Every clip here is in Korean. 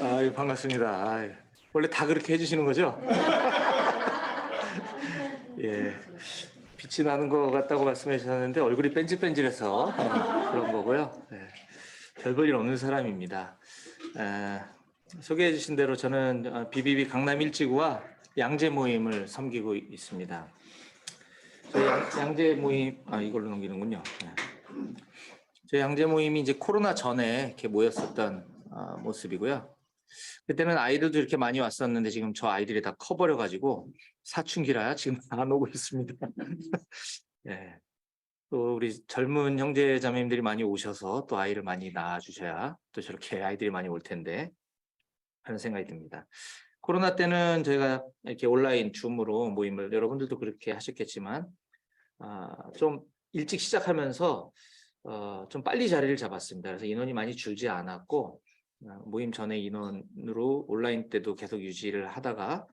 아유, 반갑습니다. 아유, 원래 다 그렇게 해주시는 거죠? 예. 빛이 나는 것 같다고 말씀해 주셨는데 얼굴이 뺀질뺀질해서 그런 거고요. 예. 별 볼 일 없는 사람입니다. 소개해 주신 대로 저는 BBB 강남 1지구와 양재 모임을 섬기고 있습니다. 저희 양재 모임, 이걸로 넘기는군요. 네. 저희 양재 모임이 이제 코로나 전에 이렇게 모였었던 모습이고요. 그때는 아이들도 이렇게 많이 왔었는데 지금 저 아이들이 다 커버려가지고 사춘기라 지금 안 오고 있습니다. 네. 또 우리 젊은 형제 자매님들이 많이 오셔서 또 아이를 많이 낳아주셔야 또 저렇게 아이들이 많이 올 텐데 하는 생각이 듭니다. 코로나 때는 저희가 이렇게 온라인 줌으로 모임을 여러분들도 그렇게 하셨겠지만 좀 일찍 시작하면서 좀 빨리 자리를 잡았습니다. 그래서 인원이 많이 줄지 않았고 모임 전에 인원으로 온라인 때도 계속 유지를 하다가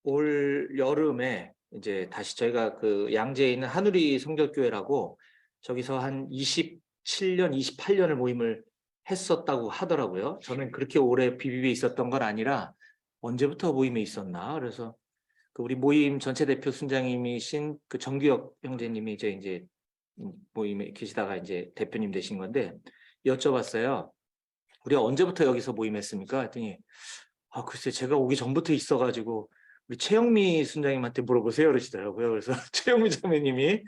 올 여름에 이제 다시 저희가 그 양재에 있는 한우리 성결교회라고 저기서 한 27년, 28년을 모임을 했었다고 하더라고요. 저는 그렇게 오래 BBB에 있었던 건 아니라 언제부터 모임에 있었나? 그래서 그 우리 모임 전체 대표 순장님이신 그 정규혁 형제님이 이제 모임에 계시다가 이제 대표님 되신 건데 여쭤봤어요. 우리가 언제부터 여기서 모임했습니까? 했더니 글쎄 제가 오기 전부터 있어가지고 우리 최영미 순장님한테 물어보세요 그러시더라고요. 그래서 최영미 자매님이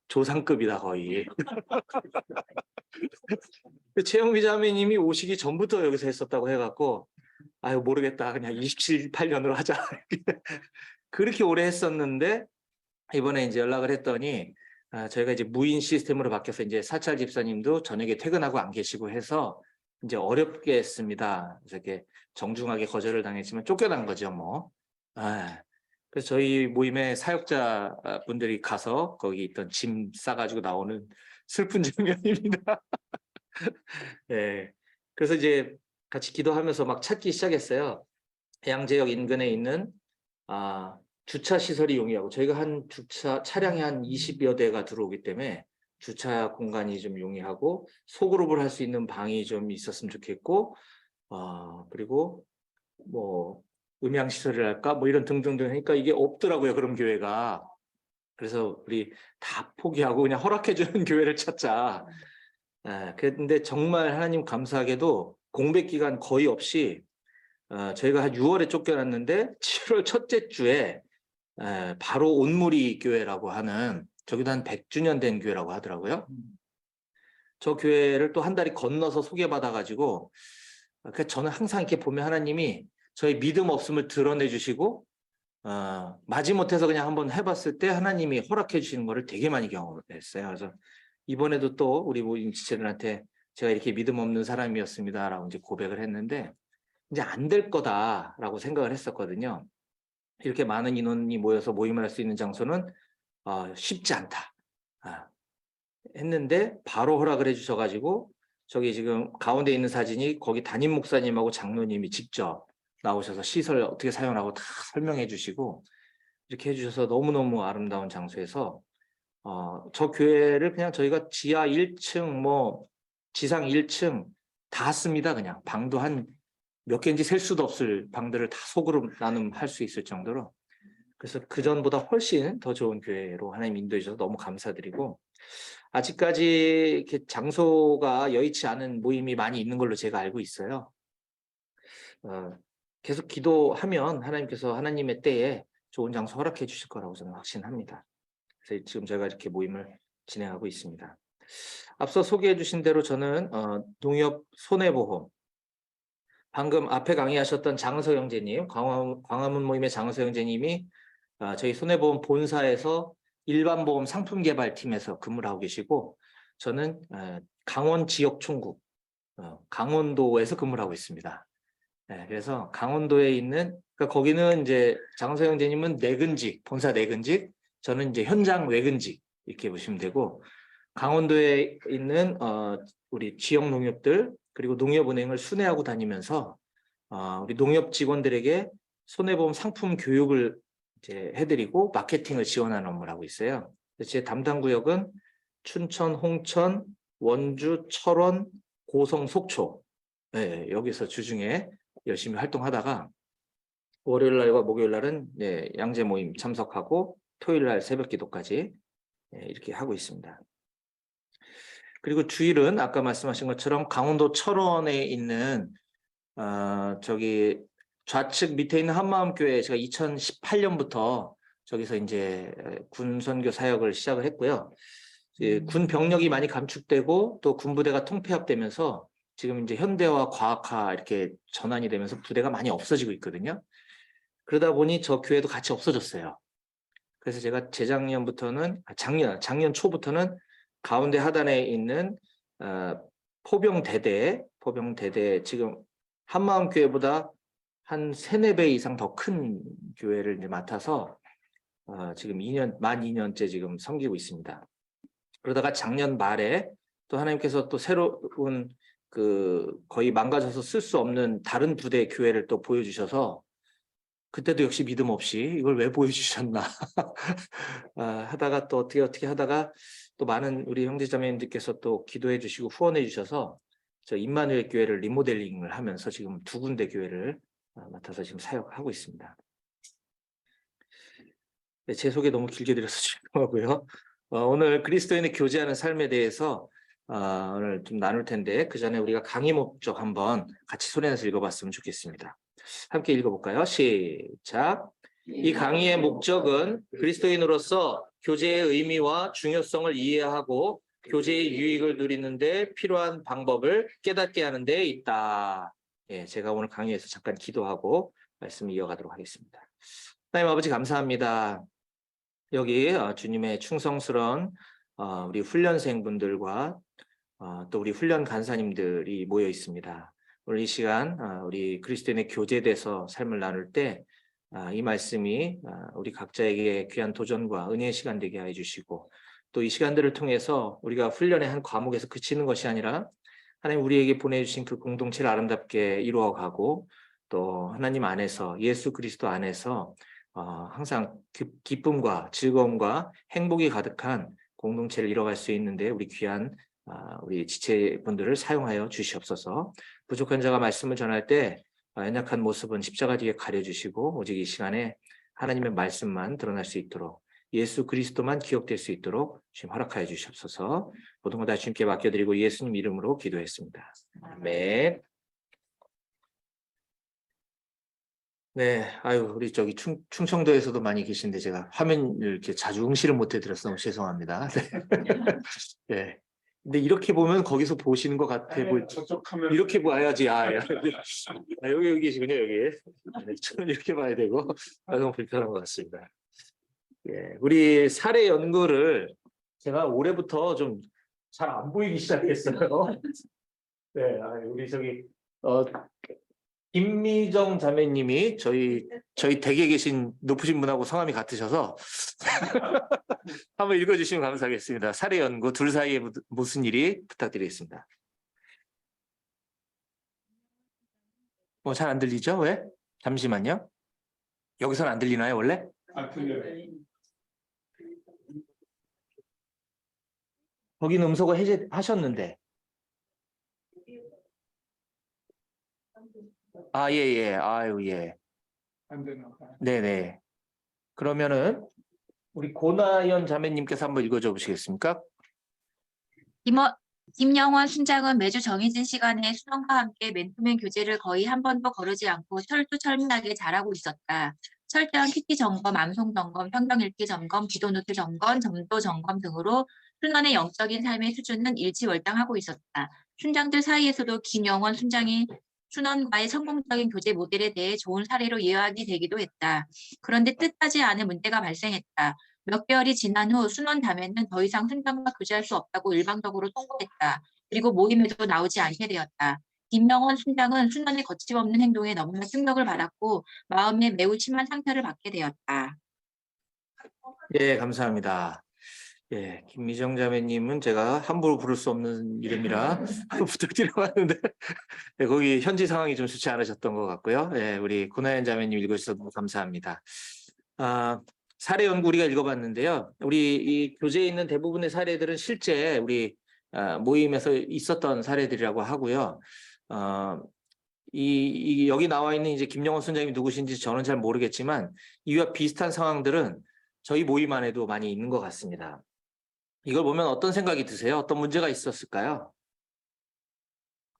조상급이다 거의. 최영미 자매님이 오시기 전부터 여기서 했었다고 해갖고 아유 모르겠다 그냥 27, 8년으로 하자. 그렇게 오래 했었는데 이번에 이제 연락을 했더니 저희가 이제 무인 시스템으로 바뀌어서 이제 사찰 집사님도 저녁에 퇴근하고 안 계시고 해서 이제 어렵게 했습니다. 그래서 이렇게 정중하게 거절을 당했지만 쫓겨난 거죠, 뭐. 그래서 저희 모임에 사역자 분들이 가서 거기 있던 짐 싸가지고 나오는 슬픈 장면입니다. 네. 그래서 이제 같이 기도하면서 막 찾기 시작했어요. 양재역 인근에 있는 주차 시설이 용이하고 저희가 한 차량이 한 20여 대가 들어오기 때문에 주차 공간이 좀 용이하고 소그룹을 할 수 있는 방이 좀 있었으면 좋겠고 그리고 뭐 음향 시설이랄까 뭐 이런 등등등 하니까 이게 없더라고요. 그런 교회가. 그래서 우리 다 포기하고 그냥 허락해 주는 교회를 찾자. 그런데 정말 하나님 감사하게도 공백 기간 거의 없이 저희가 한 6월에 쫓겨났는데 7월 첫째 주에 바로 온무리 교회라고 하는 저기도 한 100주년 된 교회라고 하더라고요. 저 교회를 또 한 다리 건너서 소개받아가지고 저는 항상 이렇게 보면 하나님이 저희 믿음 없음을 드러내 주시고 마지못해서 그냥 한번 해봤을 때 하나님이 허락해 주시는 거를 되게 많이 경험했어요. 그래서 이번에도 또 우리 모임 지체들한테 제가 이렇게 믿음 없는 사람이었습니다라고 이제 고백을 했는데 이제 안 될 거다라고 생각을 했었거든요. 이렇게 많은 인원이 모여서 모임을 할 수 있는 장소는 쉽지 않다. 했는데 바로 허락을 해주셔가지고 저기 지금 가운데 있는 사진이 거기 담임 목사님하고 장로님이 직접 나오셔서 시설 어떻게 사용하고 다 설명해 주시고 이렇게 해주셔서 너무너무 아름다운 장소에서 저 교회를 그냥 저희가 지하 1층 뭐 지상 1층 다 씁니다. 그냥 방도 한 몇 개인지 셀 수도 없을 방들을 다 소그룹 나눔할 수 있을 정도로 그래서 그전보다 훨씬 더 좋은 교회로 하나님 인도해 주셔서 너무 감사드리고 아직까지 이렇게 장소가 여의치 않은 모임이 많이 있는 걸로 제가 알고 있어요. 계속 기도하면 하나님께서 하나님의 때에 좋은 장소 허락해 주실 거라고 저는 확신합니다. 그래서 지금 제가 이렇게 모임을 진행하고 있습니다. 앞서 소개해 주신 대로 저는 농협 손해보험 방금 앞에 강의하셨던 장은석 형제님, 광화문 모임의 장은석 형제님이 저희 손해보험 본사에서 일반보험 상품개발팀에서 근무를 하고 계시고 저는 강원 지역총국, 강원도에서 근무를 하고 있습니다. 그래서 강원도에 있는, 그러니까 거기는 이제 장은석 형제님은 내근직, 본사 내근직, 저는 이제 현장 외근직 이렇게 보시면 되고 강원도에 있는 우리 지역 농협들 그리고 농협은행을 순회하고 다니면서 우리 농협 직원들에게 손해보험 상품 교육을 이제 해드리고 마케팅을 지원하는 업무를 하고 있어요. 제 담당 구역은 춘천, 홍천, 원주, 철원, 고성, 속초. 네, 여기서 주중에 열심히 활동하다가 월요일 날과 목요일 날은 양재 모임 참석하고 토요일 날 새벽 기도까지 이렇게 하고 있습니다. 그리고 주일은 아까 말씀하신 것처럼 강원도 철원에 있는 저기 좌측 밑에 있는 한마음교회 제가 2018년부터 저기서 이제 군 선교 사역을 시작을 했고요. 군 병력이 많이 감축되고 또 군부대가 통폐합되면서 지금 이제 현대화, 과학화 이렇게 전환이 되면서 부대가 많이 없어지고 있거든요. 그러다 보니 저 교회도 같이 없어졌어요. 그래서 제가 재작년부터는 작년 초부터는 가운데 하단에 있는 포병대대 지금 한마음교회보다 한 3-4배 이상 더 큰 교회를 이제 맡아서 지금 만 2년째 지금 섬기고 있습니다. 그러다가 작년 말에 또 하나님께서 또 새로운 거의 망가져서 쓸 수 없는 다른 부대 교회를 또 보여주셔서 그때도 역시 믿음 없이 이걸 왜 보여주셨나 하다가 또 어떻게 하다가 또 많은 우리 형제자매님들께서 또 기도해 주시고 후원해 주셔서 저 임마누엘 교회를 리모델링을 하면서 지금 2군데 교회를 맡아서 지금 사역하고 있습니다. 네, 제 소개 너무 길게 드려서 죄송하고요. 오늘 그리스도인의 교제하는 삶에 대해서 오늘 좀 나눌 텐데 그 전에 우리가 강의 목적 한번 같이 손에서 읽어봤으면 좋겠습니다. 함께 읽어볼까요? 시작. 이 강의의 목적은 그리스도인으로서 교제의 의미와 중요성을 이해하고 교제의 유익을 누리는 데 필요한 방법을 깨닫게 하는 데 있다. 예, 제가 오늘 강의에서 잠깐 기도하고 말씀을 이어가도록 하겠습니다. 하나님 아버지 감사합니다. 여기 주님의 충성스러운 우리 훈련생분들과 또 우리 훈련 간사님들이 모여 있습니다. 오늘 이 시간 우리 그리스도인의 교제돼서 삶을 나눌 때 이 말씀이 우리 각자에게 귀한 도전과 은혜의 시간 되게 해 주시고 또 이 시간들을 통해서 우리가 훈련의 한 과목에서 그치는 것이 아니라 하나님 우리에게 보내주신 그 공동체를 아름답게 이루어가고 또 하나님 안에서 예수 그리스도 안에서 항상 기쁨과 즐거움과 행복이 가득한 공동체를 이뤄갈 수 있는데 우리 귀한 우리 지체분들을 사용하여 주시옵소서. 부족한 자가 말씀을 전할 때 연약한 모습은 십자가 뒤에 가려주시고 오직 이 시간에 하나님의 말씀만 드러날 수 있도록 예수 그리스도만 기억될 수 있도록 주님 허락하여 주시옵소서. 모든 것 다 주님께 맡겨드리고 예수님 이름으로 기도했습니다. 아멘. 네, 아유 우리 저기 충청도에서도 많이 계신데 제가 화면을 이렇게 자주 응시를 못 해드려서 너무 죄송합니다. 네. 네. 근데 이렇게 보면 거기서 보시는 것 같아 보이. 이렇게 봐야지. 여기 계시군요, 여기. 네, 저는 이렇게 봐야 되고 너무 불편한 것 같습니다. 예, 우리 사례 연구를 제가 올해부터 좀 잘 안 보이기 시작했어요. 네, 우리 저기 김미정 자매님이 저희 댁에 계신 높으신 분하고 성함이 같으셔서 한번 읽어주시면 감사하겠습니다. 사례 연구 둘 사이에 무슨 일이 부탁드리겠습니다. 잘 안 들리죠? 왜? 잠시만요. 여기서는 안 들리나요 원래? 들려요. 거기는 음소거 해제하셨는데. 예. 아유, 예. 안 되나 봐요. 네네. 그러면은 우리 고나연 자매님께서 한번 읽어줘 보시겠습니까? 김영원 순장은 매주 정해진 시간에 수능과 함께 맨투맨 교재를 거의 한 번도 거르지 않고 철두철미하게 잘하고 있었다. 철저한 큐티 점검, 암송 점검, 성경 읽기 점검, 기도 노트 점검, 점도 점검 등으로 순원의 영적인 삶의 수준은 일치월장하고 있었다. 순장들 사이에서도 김영원 순장이 순원과의 성공적인 교제 모델에 대해 좋은 사례로 이해하게 되기도 했다. 그런데 뜻하지 않은 문제가 발생했다. 몇 개월이 지난 후 순원 담에는 더 이상 순장과 교제할 수 없다고 일방적으로 통보했다. 그리고 모임에도 나오지 않게 되었다. 김명원 순장은 순원의 거침없는 행동에 너무나 충격을 받았고 마음에 매우 심한 상처를 받게 되었다. 예, 감사합니다. 예, 김미정 자매님은 제가 함부로 부를 수 없는 이름이라 부탁드리고 왔는데 예, 거기 현지 상황이 좀 좋지 않으셨던 것 같고요. 예, 우리 고나연 자매님 읽어주셔서 너무 감사합니다. 사례 연구 우리가 읽어봤는데요. 우리 이 교재에 있는 대부분의 사례들은 실제 우리 모임에서 있었던 사례들이라고 하고요. 여기 나와 있는 이제 김영원 선생님이 누구신지 저는 잘 모르겠지만 이와 비슷한 상황들은 저희 모임 안에도 많이 있는 것 같습니다. 이걸 보면 어떤 생각이 드세요? 어떤 문제가 있었을까요?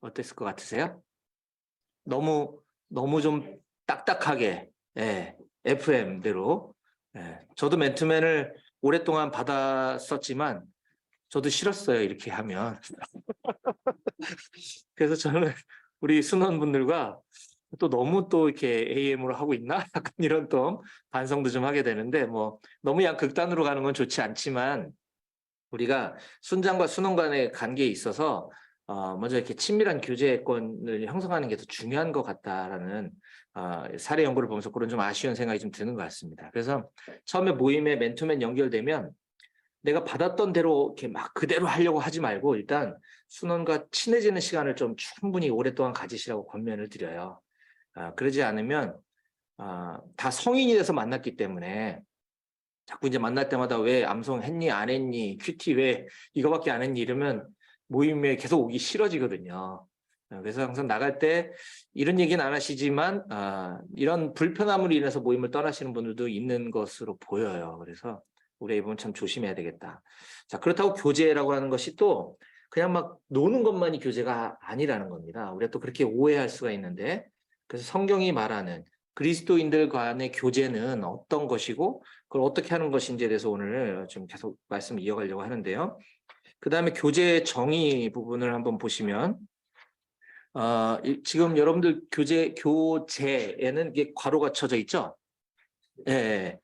어땠을 것 같으세요? 너무 좀 딱딱하게, 예, FM대로. 예, 저도 맨투맨을 오랫동안 받았었지만 저도 싫었어요, 이렇게 하면. 그래서 저는 우리 순원분들과 또 너무 또 이렇게 AM으로 하고 있나? 약간 이런 또 반성도 좀 하게 되는데, 뭐, 너무 극단으로 가는 건 좋지 않지만, 우리가 순장과 순원 간의 관계에 있어서, 먼저 이렇게 친밀한 교제권을 형성하는 게 더 중요한 것 같다라는, 사례 연구를 보면서 그런 좀 아쉬운 생각이 좀 드는 것 같습니다. 그래서 처음에 모임에 맨투맨 연결되면, 내가 받았던 대로 이렇게 막 그대로 하려고 하지 말고 일단 순원과 친해지는 시간을 좀 충분히 오랫동안 가지시라고 권면을 드려요. 그러지 않으면 다 성인이 돼서 만났기 때문에 자꾸 이제 만날 때마다 왜 암송 했니 안 했니 큐티 왜 이거밖에 안 했니 이러면 모임에 계속 오기 싫어지거든요. 그래서 항상 나갈 때 이런 얘기는 안 하시지만 이런 불편함으로 인해서 모임을 떠나시는 분들도 있는 것으로 보여요. 그래서 우리가 이번 참 조심해야 되겠다. 자, 그렇다고 교제라고 하는 것이 또 그냥 막 노는 것만이 교제가 아니라는 겁니다. 우리가 또 그렇게 오해할 수가 있는데 그래서 성경이 말하는 그리스도인들 간의 교제는 어떤 것이고 그걸 어떻게 하는 것인지에 대해서 오늘 좀 계속 말씀을 이어가려고 하는데요. 그 다음에 교제의 정의 부분을 한번 보시면 지금 여러분들 교재에는 이게 괄호가 쳐져 있죠? 예.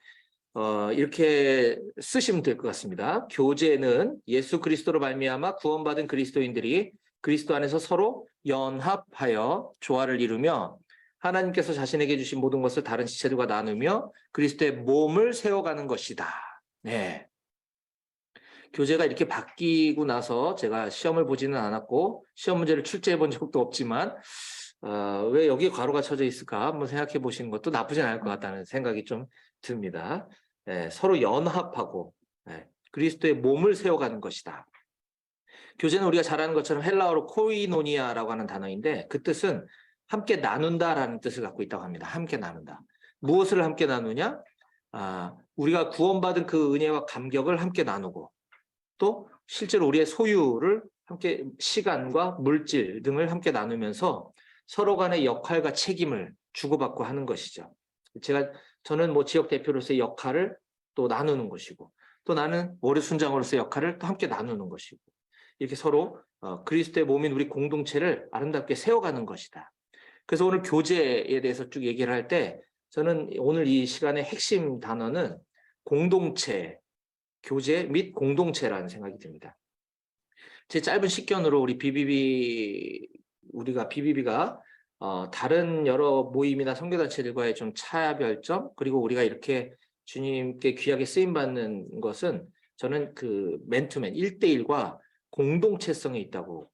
이렇게 쓰시면 될 것 같습니다. 교제는 예수 그리스도로 말미암아 구원받은 그리스도인들이 그리스도 안에서 서로 연합하여 조화를 이루며 하나님께서 자신에게 주신 모든 것을 다른 지체들과 나누며 그리스도의 몸을 세워가는 것이다. 네. 교재가 이렇게 바뀌고 나서 제가 시험을 보지는 않았고 시험 문제를 출제해 본 적도 없지만 왜 여기에 괄호가 쳐져 있을까 한번 생각해 보시는 것도 나쁘진 않을 것 같다는 생각이 좀 듭니다. 서로 연합하고 그리스도의 몸을 세워가는 것이다. 교제는 우리가 잘 아는 것처럼 헬라어로 코이노니아라고 하는 단어인데 그 뜻은 함께 나눈다라는 뜻을 갖고 있다고 합니다. 함께 나눈다. 무엇을 함께 나누냐? 우리가 구원받은 그 은혜와 감격을 함께 나누고 또 실제로 우리의 소유를 함께 시간과 물질 등을 함께 나누면서 서로 간의 역할과 책임을 주고받고 하는 것이죠. 저는 뭐 지역 대표로서의 역할을 또 나누는 것이고 또 나는 월요 순장으로서의 역할을 또 함께 나누는 것이고 이렇게 서로 그리스도의 몸인 우리 공동체를 아름답게 세워가는 것이다. 그래서 오늘 교제에 대해서 쭉 얘기를 할 때 저는 오늘 이 시간의 핵심 단어는 공동체, 교제 및 공동체라는 생각이 듭니다. 제 짧은 식견으로 우리가 BBB가 다른 여러 모임이나 선교단체들과의 좀 차별점 그리고 우리가 이렇게 주님께 귀하게 쓰임받는 것은 저는 그 맨투맨 1대1과 공동체성이 있다고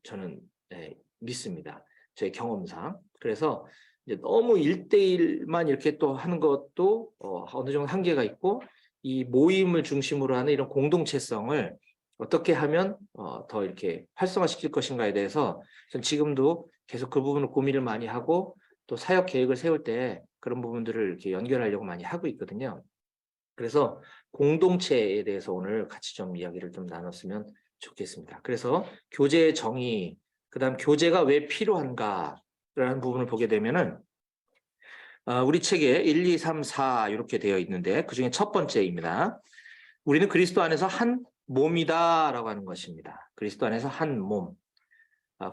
저는 믿습니다. 저의 경험상. 그래서 이제 너무 1대1만 이렇게 또 하는 것도 어느 정도 한계가 있고 이 모임을 중심으로 하는 이런 공동체성을 어떻게 하면 더 이렇게 활성화시킬 것인가에 대해서 전 지금도 계속 그 부분을 고민을 많이 하고 또 사역 계획을 세울 때 그런 부분들을 이렇게 연결하려고 많이 하고 있거든요. 그래서 공동체에 대해서 오늘 같이 좀 이야기를 좀 나눴으면 좋겠습니다. 그래서 교제의 정의, 그다음 교제가 왜 필요한가라는 부분을 보게 되면은 우리 책에 1, 2, 3, 4 이렇게 되어 있는데 그중에 첫 번째입니다. 우리는 그리스도 안에서 한 몸이다라고 하는 것입니다. 그리스도 안에서 한 몸.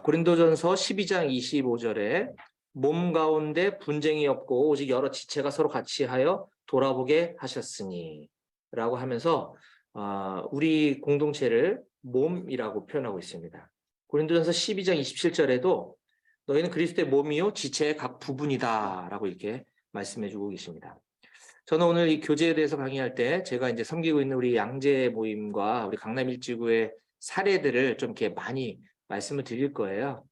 고린도전서 12장 25절에 몸 가운데 분쟁이 없고 오직 여러 지체가 서로 같이 하여 돌아보게 하셨으니 라고 하면서 우리 공동체를 몸이라고 표현하고 있습니다. 고린도전서 12장 27절에도 너희는 그리스도의 몸이요 지체의 각 부분이다 라고 이렇게 말씀해 주고 계십니다. 저는 오늘 이 교제에 대해서 강의할 때 제가 이제 섬기고 있는 우리 양재 모임과 우리 강남 일지구의 사례들을 좀 이렇게 많이 말씀을 드릴 거예요.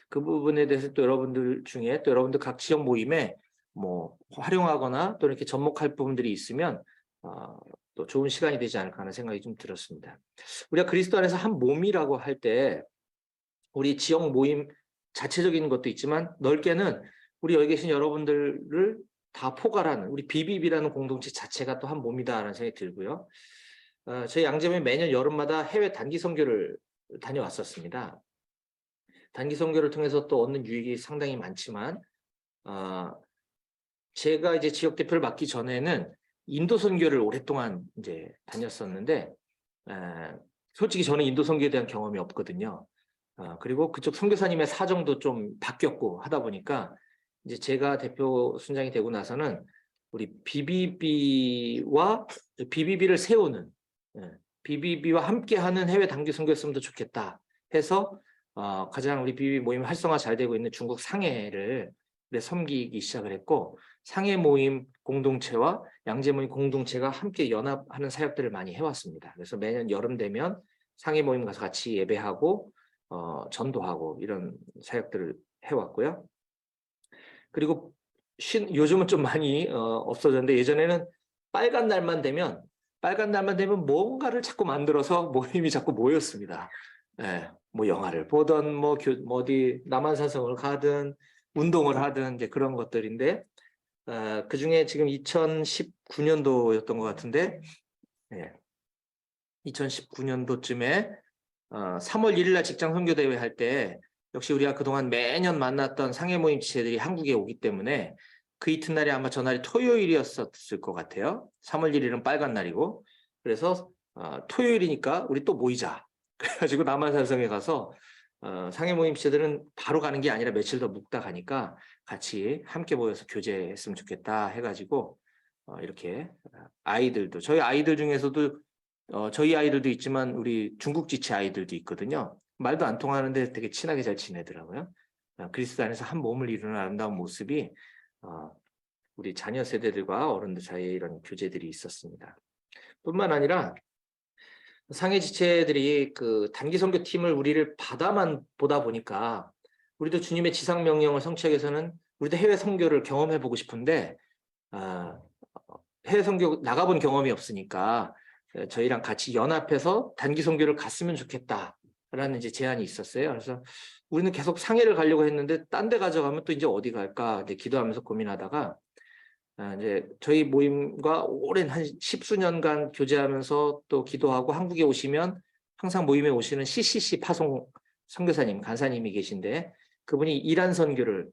그 부분에 대해서 또 여러분들 중에 또 여러분들 각 지역 모임에 뭐 활용하거나 또 이렇게 접목할 부분들이 있으면 또 좋은 시간이 되지 않을까 하는 생각이 좀 들었습니다. 우리가 그리스도 안에서 한 몸이라고 할 때 우리 지역 모임 자체적인 것도 있지만 넓게는 우리 여기 계신 여러분들을 다 포괄하는 우리 비비비라는 공동체 자체가 또 한 몸이다라는 생각이 들고요. 저희 양재문이 매년 여름마다 해외 단기 선교를 다녀왔었습니다. 단기 선교를 통해서 또 얻는 유익이 상당히 많지만 제가 이제 지역 대표를 맡기 전에는 인도 선교를 오랫동안 이제 다녔었는데 솔직히 저는 인도 선교에 대한 경험이 없거든요. 그리고 그쪽 선교사님의 사정도 좀 바뀌었고 하다 보니까 이제 제가 대표 순장이 되고 나서는 우리 비비비를 세우는 비비비와 함께하는 해외 단기 선교였으면 더 좋겠다 해서 가장 우리 비비비 모임 활성화 잘 되고 있는 중국 상해를 섬기기 시작을 했고 상해 모임 공동체와 양재 모임 공동체가 함께 연합하는 사역들을 많이 해왔습니다. 그래서 매년 여름 되면 상해 모임 가서 같이 예배하고 전도하고 이런 사역들을 해왔고요. 그리고 요즘은 좀 많이 없어졌는데 예전에는 빨간 날만 되면 뭔가를 자꾸 만들어서 모임이 자꾸 모였습니다. 뭐 영화를 보던 뭐 어디 남한산성을 가든 운동을 하든 이제 그런 것들인데 그 중에 지금 2019년도였던 것 같은데 2019년도쯤에 3월 1일 날 직장 선교 대회 할 때 역시 우리가 그동안 매년 만났던 상해 모임 지체들이 한국에 오기 때문에 그 이튿날이 아마 전날이 토요일이었을 것 같아요. 3월 1일은 빨간 날이고 그래서 토요일이니까 우리 또 모이자. 그래가지고 남한산성에 가서 상해 모임 지체들은 바로 가는 게 아니라 며칠 더 묵다 가니까 같이 함께 모여서 교제했으면 좋겠다 해가지고 이렇게 아이들도 저희 아이들 중에서도 저희 아이들도 있지만 우리 중국 지체 아이들도 있거든요. 말도 안 통하는데 되게 친하게 잘 지내더라고요. 그리스도 안에서 한 몸을 이루는 아름다운 모습이 우리 자녀 세대들과 어른들 사이에 이런 교제들이 있었습니다. 뿐만 아니라 상해 지체들이 그 단기 선교팀을 우리를 보다 보니까 우리도 주님의 지상 명령을 성취하기 위해서는 우리도 해외 선교를 경험해 보고 싶은데 해외 선교 나가본 경험이 없으니까 저희랑 같이 연합해서 단기 선교를 갔으면 좋겠다라는 이제 제안이 있었어요. 그래서 우리는 계속 상해를 가려고 했는데 딴 데 가져가면 또 이제 어디 갈까 이제 기도하면서 고민하다가 이제 저희 모임과 오랜 한 10수년간 교제하면서 또 기도하고 한국에 오시면 항상 모임에 오시는 CCC 파송 선교사님, 간사님이 계신데 그분이 이란 선교를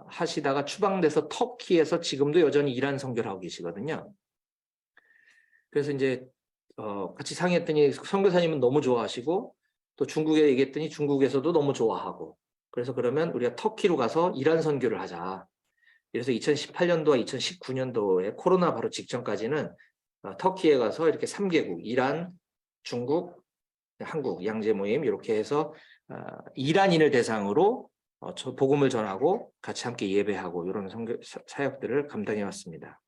하시다가 추방돼서 터키에서 지금도 여전히 이란 선교를 하고 계시거든요. 그래서 이제 같이 상의했더니 선교사님은 너무 좋아하시고 또 중국에 얘기했더니 중국에서도 너무 좋아하고 그래서 그러면 우리가 터키로 가서 이란 선교를 하자. 그래서 2018년도와 2019년도에 코로나 바로 직전까지는 터키에 가서 이렇게 3개국 이란, 중국, 한국 양재 모임 이렇게 해서 이란인을 대상으로 복음을 전하고 같이 함께 예배하고 이런 사역들을 감당해 왔습니다.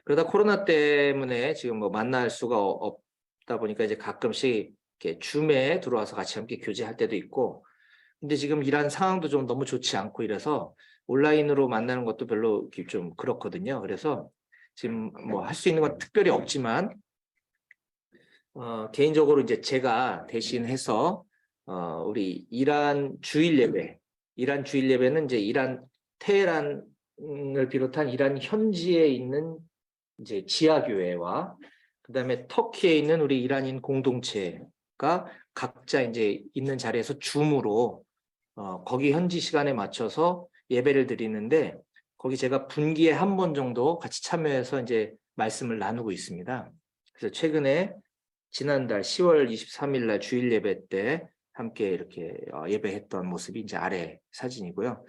그러다 코로나 때문에 지금 뭐 만날 수가 없다 보니까 이제 가끔씩 이렇게 줌에 들어와서 같이 함께 교제할 때도 있고 근데 지금 이란 상황도 좀 너무 좋지 않고 이래서 온라인으로 만나는 것도 별로 좀 그렇거든요. 그래서 지금 뭐 할 수 있는 건 특별히 없지만 개인적으로 이제 제가 대신해서 우리 이란 주일 예배는 이제 이란 테헤란을 비롯한 이란 현지에 있는 이제 지하교회와 그다음에 터키에 있는 우리 이란인 공동체가 각자 이제 있는 자리에서 줌으로 거기 현지 시간에 맞춰서 예배를 드리는데 거기 제가 분기에 한 번 정도 같이 참여해서 이제 말씀을 나누고 있습니다. 그래서 최근에 지난달 10월 23일 날 주일 예배 때 함께 이렇게 예배했던 모습이 이제 아래 사진이고요.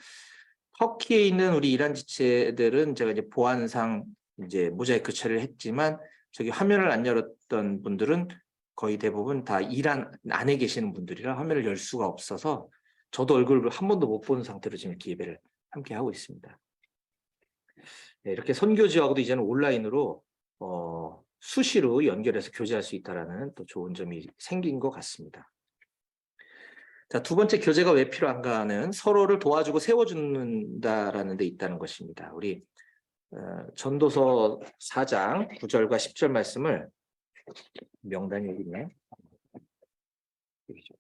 터키에 있는 우리 이란 지체들은 제가 이제 보안상 이제 모자이크 처리를 했지만 저기 화면을 안 열었던 분들은 거의 대부분 다 이란 안에 계시는 분들이라 화면을 열 수가 없어서 저도 얼굴을 한 번도 못 보는 상태로 지금 이렇게 예배를 함께 하고 있습니다. 네, 이렇게 선교지하고도 이제는 온라인으로 수시로 연결해서 교제할 수 있다는 또 좋은 점이 생긴 것 같습니다. 자, 두 번째 교제가 왜 필요한가는 서로를 도와주고 세워준다라는 데 있다는 것입니다. 우리 전도서 4장 9절과 10절 말씀을 명단이 여기 있네. 여기죠.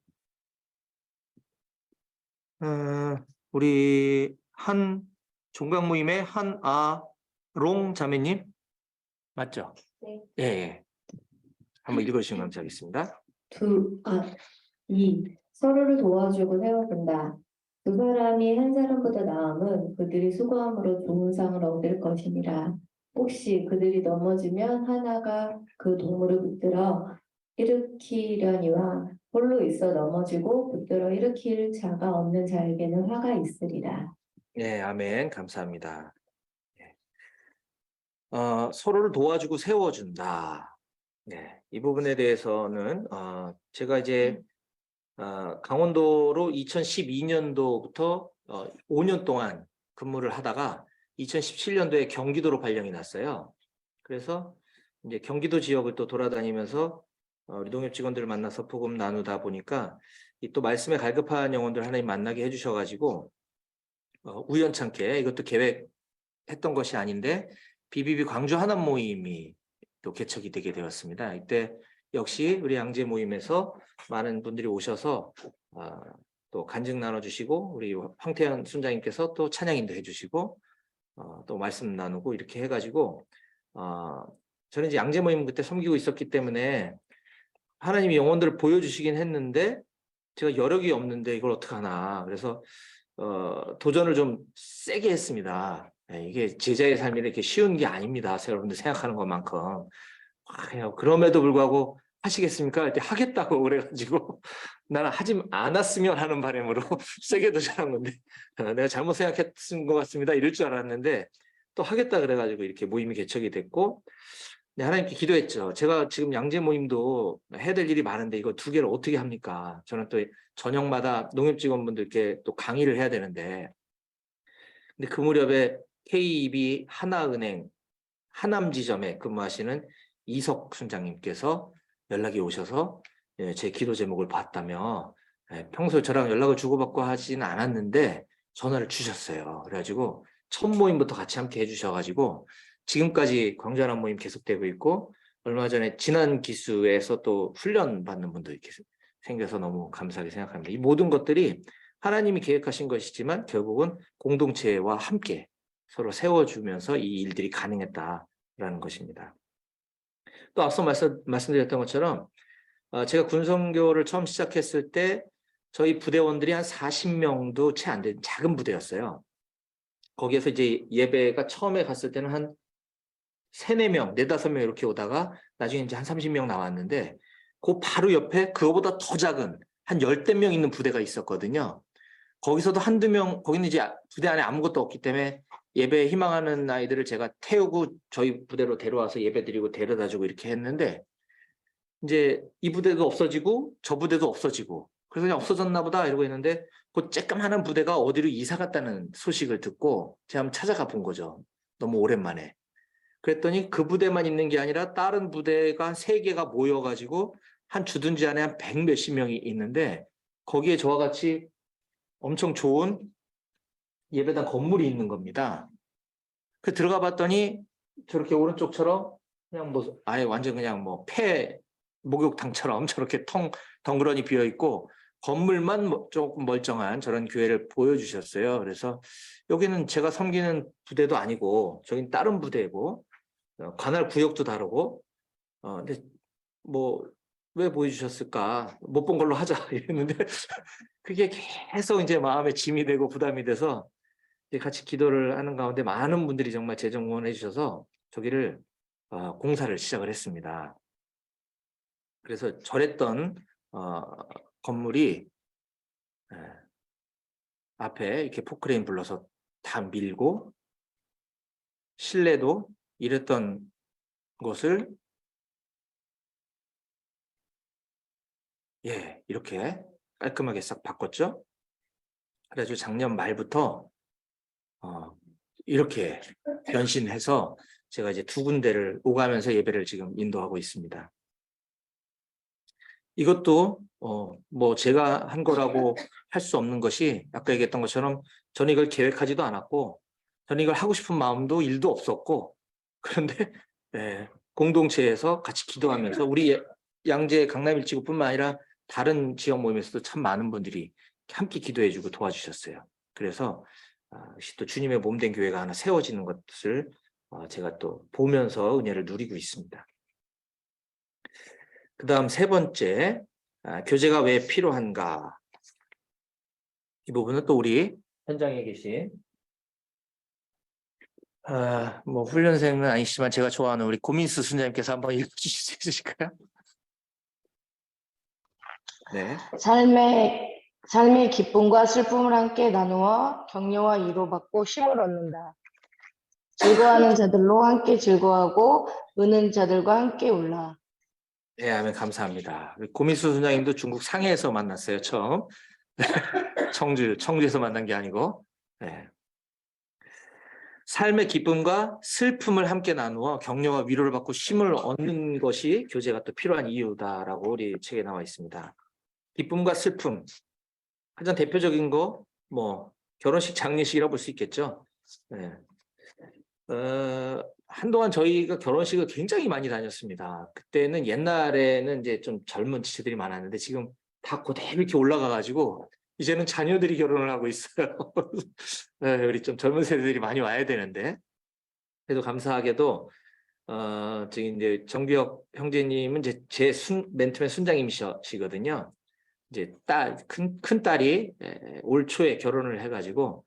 우리 한 종각 모임의 한아롱 자매님 맞죠? 네. 예, 예. 한번 읽어주시면 감사하겠습니다. 서로를 도와주고 세워준다. 두 사람이 한 사람보다 나음은 그들이 수고함으로 좋은 상을 얻을 것이니라. 혹시 그들이 넘어지면 하나가 그 동물을 붙들어 일으키려니와 홀로 있어 넘어지고 붙들어 일으킬 자가 없는 자에게는 화가 있으리라. 네, 아멘. 감사합니다. 예. 서로를 도와주고 세워준다. 네, 이 부분에 대해서는 제가 이제 강원도로 2012년도부터 5년 동안 근무를 하다가 2017년도에 경기도로 발령이 났어요. 그래서 이제 경기도 지역을 또 돌아다니면서 우리 농협 직원들을 만나서 복음 나누다 보니까 이 또 말씀에 갈급한 영혼들 하나님 만나게 해주셔가지고 우연찮게 이것도 계획했던 것이 아닌데 BBB 광주 하남 모임이 또 개척이 되게 되었습니다. 이때 역시 우리 양재 모임에서 많은 분들이 오셔서 또 간증 나눠주시고 우리 황태현 순장님께서 또 찬양 인도해 주시고 또 말씀 나누고 이렇게 해가지고 저는 이제 양재 모임 그때 섬기고 있었기 때문에 하나님이 영혼들을 보여주시긴 했는데 제가 여력이 없는데 이걸 어떡하나 그래서 도전을 좀 세게 했습니다. 이게 제자의 삶이 이렇게 쉬운 게 아닙니다. 여러분들 생각하는 것만큼. 그럼에도 불구하고 하시겠습니까? 할 때 하겠다고 그래가지고 나는 하지 않았으면 하는 바람으로 세게 도전한 건데 내가 잘못 생각했던 것 같습니다. 이럴 줄 알았는데 또 하겠다 그래가지고 이렇게 모임이 개척이 됐고 네, 하나님께 기도했죠. 제가 지금 양재 모임도 해야 될 일이 많은데 이거 두 개를 어떻게 합니까? 저는 또 저녁마다 농협 직원분들께 또 강의를 해야 되는데 근데 그 무렵에 KEB 하나은행 하남 지점에 근무하시는 이석 순장님께서 연락이 오셔서 제 기도 제목을 봤다며 평소에 저랑 연락을 주고받고 하지는 않았는데 전화를 주셨어요. 그래가지고 첫 모임부터 같이 함께 해주셔가지고 지금까지 광주하남 모임 계속되고 있고 얼마 전에 지난 기수에서 또 훈련 받는 분도 이렇게 생겨서 너무 감사하게 생각합니다. 이 모든 것들이 하나님이 계획하신 것이지만 결국은 공동체와 함께 서로 세워주면서 이 일들이 가능했다라는 것입니다. 또 앞서 말씀드렸던 것처럼 제가 군선교를 처음 시작했을 때 저희 부대원들이 한 40명도 채 안 되는 작은 부대였어요. 거기에서 이제 예배가 처음에 갔을 때는 한 3, 4명, 4, 5명 이렇게 오다가 나중에 이제 한 30명 나왔는데 그 바로 옆에 그거보다 더 작은 한 10대 명 있는 부대가 있었거든요. 거기서도 한두 명, 거기는 이제 부대 안에 아무것도 없기 때문에 예배에 희망하는 아이들을 제가 태우고 저희 부대로 데려와서 예배 드리고 데려다 주고 이렇게 했는데 이제 이 부대도 없어지고 저 부대도 없어지고 그래서 그냥 없어졌나 보다 이러고 있는데 그 쬐까만한 부대가 어디로 이사 갔다는 소식을 듣고 제가 한번 찾아가 본 거죠. 너무 오랜만에. 그랬더니 그 부대만 있는 게 아니라 다른 부대가 한 3개가 모여가지고 한 주둔지 안에 한 100 몇십 명이 있는데 거기에 저와 같이 엄청 좋은 예배당 건물이 있는 겁니다. 그 들어가 봤더니 저렇게 오른쪽처럼 그냥 뭐 아예 완전 그냥 뭐 목욕탕처럼 저렇게 덩그러니 비어 있고 건물만 조금 멀쩡한 저런 교회를 보여주셨어요. 그래서 여기는 제가 섬기는 부대도 아니고 저긴 다른 부대고 관할 구역도 다르고 근데 뭐 왜 보여주셨을까? 못 본 걸로 하자 이랬는데 그게 계속 이제 마음에 짐이 되고 부담이 돼서 같이 기도를 하는 가운데 많은 분들이 정말 재정 후원해 주셔서 저기를 공사를 시작을 했습니다. 그래서 저랬던 건물이 앞에 이렇게 포크레인 불러서 다 밀고 실내도 이랬던 곳을 이렇게 깔끔하게 싹 바꿨죠. 그래가지고 작년 말부터 이렇게 변신해서 제가 이제 2군데를 오가면서 예배를 지금 인도하고 있습니다. 이것도 뭐 제가 한 거라고 할 수 없는 것이 아까 얘기했던 것처럼 저는 이걸 계획하지도 않았고 저는 이걸 하고 싶은 마음도 일도 없었고 그런데 공동체에서 같이 기도하면서 우리 양재 강남일지구뿐만 아니라 다른 지역 모임에서도 참 많은 분들이 함께 기도해주고 도와주셨어요. 그래서 또 주님의 몸된 교회가 하나 세워지는 것을 제가 또 보면서 은혜를 누리고 있습니다. 그 다음 세 번째, 교제가 왜 필요한가? 이 부분은 또 우리 현장에 계신 뭐 훈련생은 아니시지만 제가 좋아하는 우리 고민수 순장님께서 한번 읽어주실 수 있으실까요? 네. 삶의 기쁨과 슬픔을 함께 나누어 격려와 위로받고 힘을 얻는다. 즐거워하는 자들로 함께 즐거워하고 우는 자들과 함께 울라. 네, 아멘. 감사합니다. 고민수 순장님도 중국 상해에서 만났어요, 처음. 청주에서 만난 게 아니고. 네. 삶의 기쁨과 슬픔을 함께 나누어 격려와 위로를 받고 힘을 얻는 것이 교제가 또 필요한 이유다라고 우리 책에 나와 있습니다. 기쁨과 슬픔. 가장 대표적인 거, 뭐, 결혼식, 장례식이라고 볼 수 있겠죠. 네. 한동안 저희가 결혼식을 굉장히 많이 다녔습니다. 그때는 옛날에는 이제 좀 젊은 지체들이 많았는데 지금 다 그대로 이렇게 올라가가지고 이제는 자녀들이 결혼을 하고 있어요. 네, 우리 좀 젊은 세대들이 많이 와야 되는데 그래도 감사하게도 지금 이제 정비혁 형제님은 이제 제 맨투맨 순장님이시거든요. 이제 큰 딸이 올 초에 결혼을 해가지고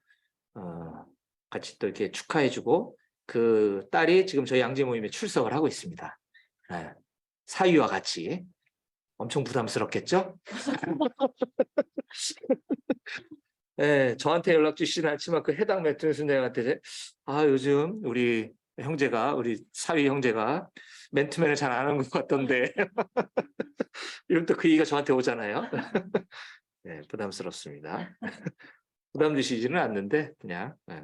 같이 또 이렇게 축하해주고 그 딸이 지금 저희 양재 모임에 출석을 하고 있습니다. 사위와 같이. 엄청 부담스럽겠죠? 네, 저한테 연락 주시진 않지만 그 해당 매트맨 순장님한테 요즘 우리 형제가 우리 사위 형제가 맨투맨을 잘 안 하는 것 같던데 이러면 또 그 얘기가 저한테 오잖아요. 네, 부담스럽습니다. 부담 주시지는 않는데 그냥. 네.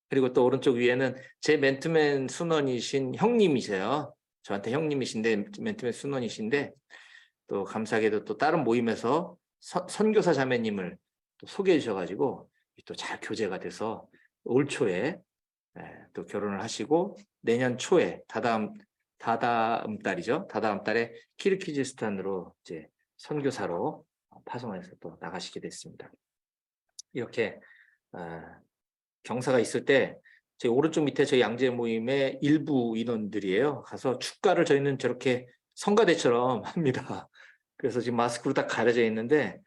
그리고 또 오른쪽 위에는 제 맨투맨 순원이신 형님이세요. 저한테 형님이신데 맨투맨 순원이신데 또 감사하게도 또 다른 모임에서 선교사 자매님을 또 소개해 주셔가지고 또 잘 교제가 돼서 올 초에 또 결혼을 하시고 내년 초에 다다음 달이죠. 다다음 달에 키르기즈스탄으로 이제 선교사로 파송해서 또 나가시게 됐습니다. 이렇게 경사가 있을 때 제 오른쪽 밑에 저희 양재 모임의 일부 인원들이에요. 가서 축가를 저희는 저렇게 성가대처럼 합니다. 그래서 지금 마스크로 딱 가려져 있는데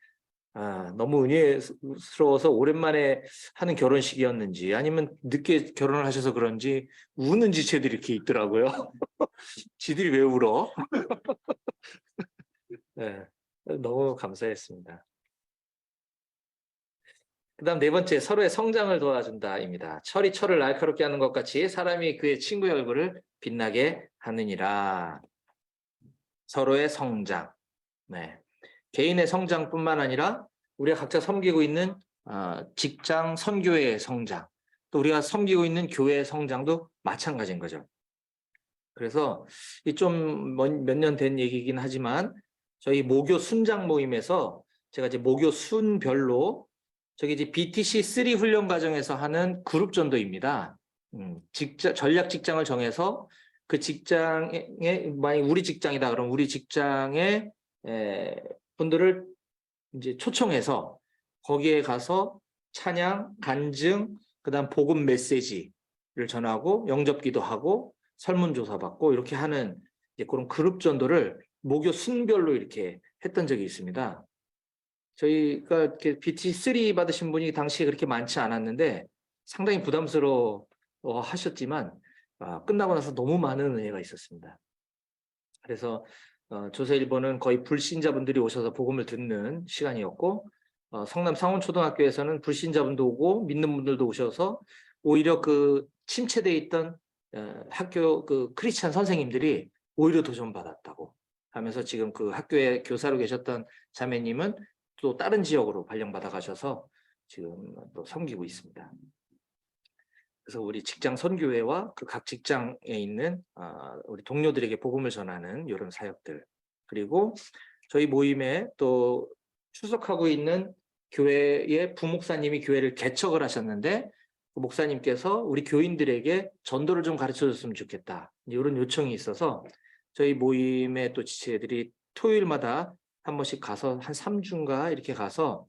너무 은혜스러워서 오랜만에 하는 결혼식이었는지 아니면 늦게 결혼을 하셔서 그런지 우는 지체들이 이렇게 있더라고요. 지들이 왜 울어? 네, 너무 감사했습니다. 그 다음 네 번째, 서로의 성장을 도와준다입니다. 철이 철을 날카롭게 하는 것 같이 사람이 그의 친구의 얼굴을 빛나게 하느니라. 서로의 성장. 네. 개인의 성장뿐만 아니라 우리가 각자 섬기고 있는 직장, 선교회의 성장, 또 우리가 섬기고 있는 교회의 성장도 마찬가지인 거죠. 그래서 좀 몇 년 된 얘기긴 하지만 저희 모교 순장 모임에서 제가 이제 모교 순별로 저기 이제 BTC3 훈련 과정에서 하는 그룹 전도입니다. 전략 직장을 정해서 그 직장에 만약 우리 직장이다 그러면 우리 직장의 분들을 이제 초청해서 거기에 가서 찬양, 간증, 그다음 복음 메시지를 전하고 영접기도 하고 설문조사 받고 이렇게 하는 이제 그런 그룹 전도를 모교 순별로 이렇게 했던 적이 있습니다. 저희가 이렇게 BT3 받으신 분이 당시에 그렇게 많지 않았는데 상당히 부담스러워 하셨지만 끝나고 나서 너무 많은 은혜가 있었습니다. 그래서 조세 1번은 거의 불신자분들이 오셔서 복음을 듣는 시간이었고 성남 상원초등학교에서는 불신자분도 오고 믿는 분들도 오셔서 오히려 그 침체되어 있던 학교 그 크리스찬 선생님들이 오히려 도전받았다고 하면서 지금 그 학교에 교사로 계셨던 자매님은 또 다른 지역으로 발령받아 가셔서 지금 또 섬기고 있습니다. 그래서 우리 직장 선교회와 그 각 직장에 있는 우리 동료들에게 복음을 전하는 이런 사역들, 그리고 저희 모임에 또 출석하고 있는 교회의 부목사님이 교회를 개척을 하셨는데 그 목사님께서 우리 교인들에게 전도를 좀 가르쳐 줬으면 좋겠다. 이런 요청이 있어서 저희 모임의 또 지체들이 토요일마다 한 번씩 가서 한 3주인가 이렇게 가서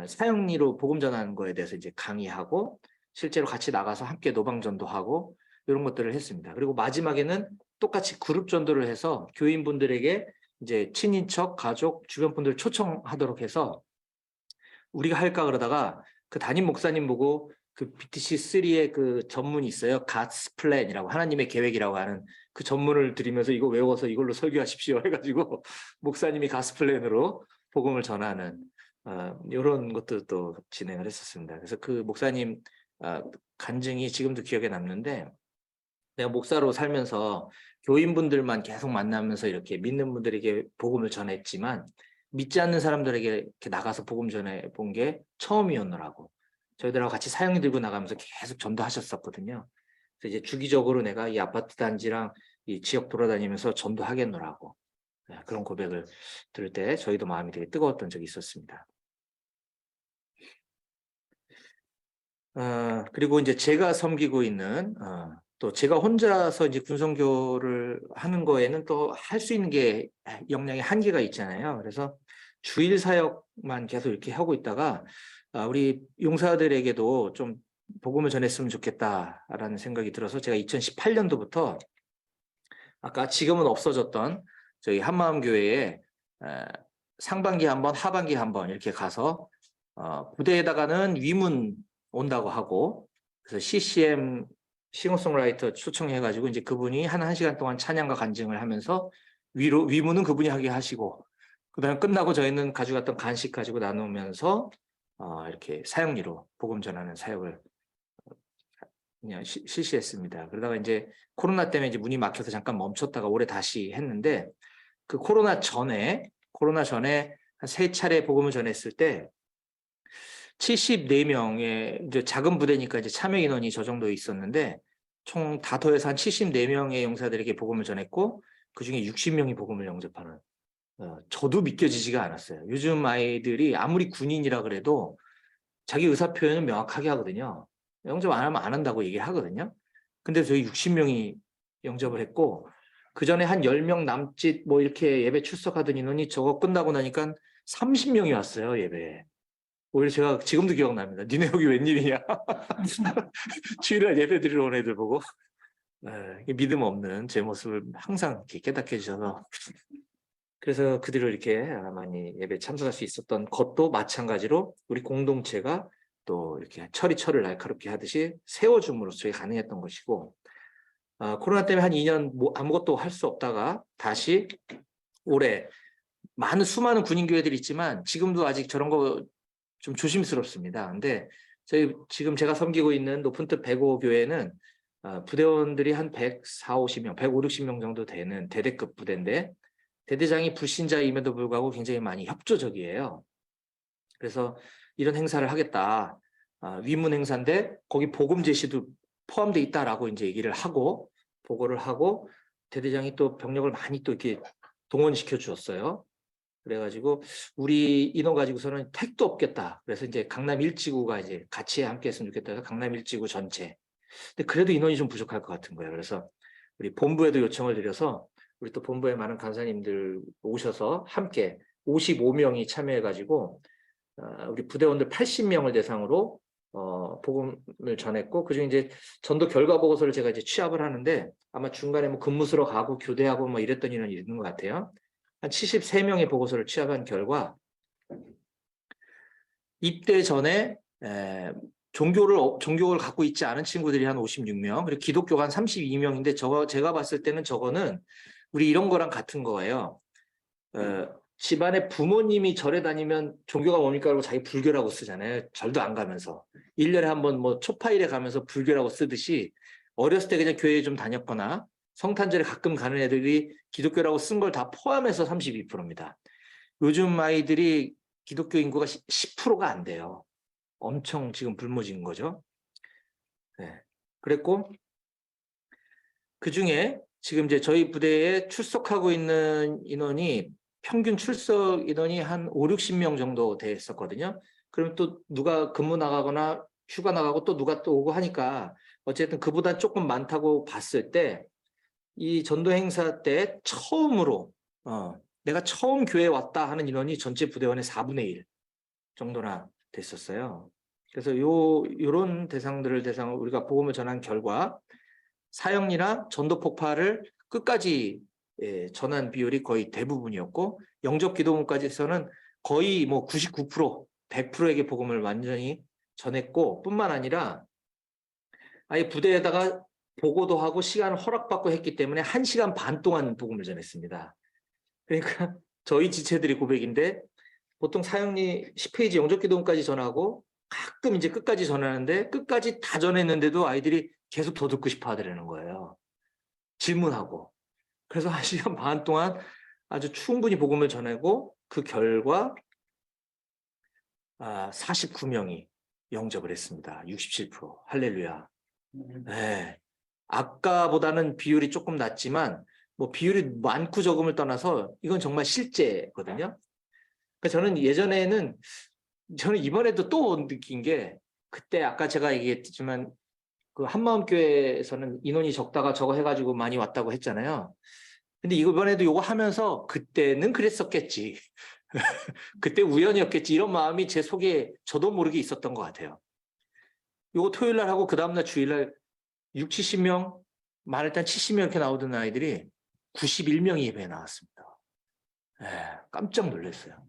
사형리로 복음 전하는 거에 대해서 이제 강의하고 실제로 같이 나가서 함께 노방전도 하고 이런 것들을 했습니다. 그리고 마지막에는 똑같이 그룹 전도를 해서 교인분들에게 이제 친인척, 가족, 주변 분들 초청하도록 해서 우리가 할까 그러다가 그 담임 목사님 보고 그 BTC3의 그 전문이 있어요. God's Plan이라고 하나님의 계획이라고 하는 그 전문을 드리면서 이거 외워서 이걸로 설교하십시오 해가지고 목사님이 God's Plan으로 복음을 전하는 이런 것도 진행을 했었습니다. 그래서 그 목사님 간증이 지금도 기억에 남는데 내가 목사로 살면서 교인분들만 계속 만나면서 이렇게 믿는 분들에게 복음을 전했지만 믿지 않는 사람들에게 이렇게 나가서 복음 전해 본 게 처음이었노라고. 저희들하고 같이 사형리 들고 나가면서 계속 전도하셨었거든요. 그래서 이제 주기적으로 내가 이 아파트 단지랑 이 지역 돌아다니면서 전도하겠노라고. 그런 고백을 들을 때 저희도 마음이 되게 뜨거웠던 적이 있었습니다. 그리고 이제 제가 섬기고 있는 또 제가 혼자서 이제 군선교를 하는 거에는 또 할 수 있는 게 역량의 한계가 있잖아요. 그래서 주일 사역만 계속 이렇게 하고 있다가 우리 용사들에게도 좀 복음을 전했으면 좋겠다라는 생각이 들어서 제가 2018년도부터 아까 지금은 없어졌던 저희 한마음교회에 상반기 한번 하반기 한번 이렇게 가서 부대에다가는 위문 온다고 하고 그래서 CCM 싱어송라이터 초청해가지고 이제 그분이 한 1시간 동안 찬양과 간증을 하면서 위문은 그분이 하게 하시고 그다음 끝나고 저희는 가져갔던 간식 가지고 나누면서 이렇게 사형리로 복음 전하는 사역을 그냥 실시했습니다. 그러다가 이제 코로나 때문에 이제 문이 막혀서 잠깐 멈췄다가 올해 다시 했는데 그 코로나 전에 한 3차례 복음을 전했을 때 74명의 이제 작은 부대니까 이제 참여 인원이 저 정도 있었는데 총 다 더해서 한 74명의 용사들에게 복음을 전했고 그중에 60명이 복음을 영접하는 저도 믿겨지지가 않았어요. 요즘 아이들이 아무리 군인이라 그래도 자기 의사 표현은 명확하게 하거든요. 영접 안 하면 안 한다고 얘기를 하거든요. 근데 저희 60명이 영접을 했고 그 전에 한 10명 남짓 뭐 이렇게 예배 출석하던 인원이 저거 끝나고 나니까 30명이 왔어요, 예배에. 오히려 제가 지금도 기억납니다. 니네 여기 웬일이냐. 주일날 예배 드리러 온 애들 보고 믿음 없는 제 모습을 항상 이렇게 깨닫게 해주셔서 그래서 그들을 이렇게 많이 예배에 참석할 수 있었던 것도 마찬가지로 우리 공동체가 또 이렇게 철을 날카롭게 하듯이 세워줌으로써 가능했던 것이고 코로나 때문에 한 2년 아무것도 할 수 없다가 다시 올해 수많은 군인교회들이 있지만 지금도 아직 저런 거 좀 조심스럽습니다. 근데 지금 제가 섬기고 있는 높은뜻 105 교회는 부대원들이 한 140, 50명, 150명 정도 되는 대대급 부대인데 대대장이 불신자임에도 불구하고 굉장히 많이 협조적이에요. 그래서 이런 행사를 하겠다. 위문 행사인데 거기 복음 제시도 포함되어 있다라고 이제 얘기를 하고 보고를 하고 대대장이 또 병력을 많이 또 이렇게 동원시켜 주었어요. 그래가지고 우리 인원 가지고서는 택도 없겠다. 그래서 이제 강남 1지구가 이제 같이 함께 했으면 좋겠다. 해서 강남 1지구 전체. 근데 그래도 인원이 좀 부족할 것 같은 거예요. 그래서 우리 본부에도 요청을 드려서 우리 또 본부에 많은 간사님들 오셔서 함께 55명이 참여해가지고 우리 부대원들 80명을 대상으로 복음을 전했고 그중에 이제 전도 결과 보고서를 제가 이제 취합을 하는데 아마 중간에 뭐 근무소로 가고 교대하고 뭐 이랬던 인원이 있는 것 같아요. 한 73명의 보고서를 취합한 결과 입대 전에 종교를 갖고 있지 않은 친구들이 한 56명, 그리고 기독교가 한 32명인데 제가 봤을 때는 저거는 우리 이런 거랑 같은 거예요. 집안에 부모님이 절에 다니면 종교가 뭡니까? 그러고 자기 불교라고 쓰잖아요. 절도 안 가면서. 1년에 한번 뭐 초파일에 가면서 불교라고 쓰듯이 어렸을 때 그냥 교회에 좀 다녔거나 성탄절에 가끔 가는 애들이 기독교라고 쓴 걸 다 포함해서 32%입니다. 요즘 아이들이 기독교 인구가 10%가 안 돼요. 엄청 지금 불모진 거죠. 네. 그랬고 그중에 지금 이제 저희 부대에 출석하고 있는 인원이 평균 출석 인원이 한 5, 60명 정도 됐었거든요. 그럼 또 누가 근무 나가거나 휴가 나가고 또 누가 또 오고 하니까 어쨌든 그보다 조금 많다고 봤을 때 이 전도 행사 때 처음으로 내가 처음 교회에 왔다 하는 인원이 전체 부대원의 4분의 1 정도나 됐었어요. 그래서 요런 대상들을 대상으로 우리가 복음을 전한 결과 사형리나 전도 폭파를 끝까지 전한 비율이 거의 대부분이었고 영접 기도문까지 해서는 거의 뭐 99%, 100%에게 복음을 완전히 전했고 뿐만 아니라 아예 부대에다가 보고도 하고 시간을 허락받고 했기 때문에 1시간 반 동안 복음을 전했습니다. 그러니까 저희 지체들이 고백인데 보통 사형리 10페이지 영접 기도문까지 전하고 가끔 이제 끝까지 전하는데 끝까지 다 전했는데도 아이들이 계속 더 듣고 싶어 하더라는 거예요. 질문하고. 그래서 1시간 반 동안 아주 충분히 복음을 전하고 그 결과 49명이 영접을 했습니다. 67%. 할렐루야. 네. 아까보다는 비율이 조금 낮지만 뭐 비율이 많고 적음을 떠나서 이건 정말 실제거든요. 그러니까 저는 예전에는 저는 이번에도 또 느낀 게 그때 아까 제가 얘기했지만 그 한마음교회에서는 인원이 적다가 저거 해가지고 많이 왔다고 했잖아요. 근데 이번에도 이거 하면서 그때는 그랬었겠지. 그때 우연이었겠지. 이런 마음이 제 속에 저도 모르게 있었던 것 같아요. 요거 토요일 날 하고 그 다음날 주일 날 6, 70명, 많을 땐 70명 이렇게 나오던 아이들이 91명이 예배에 나왔습니다. 깜짝 놀랐어요.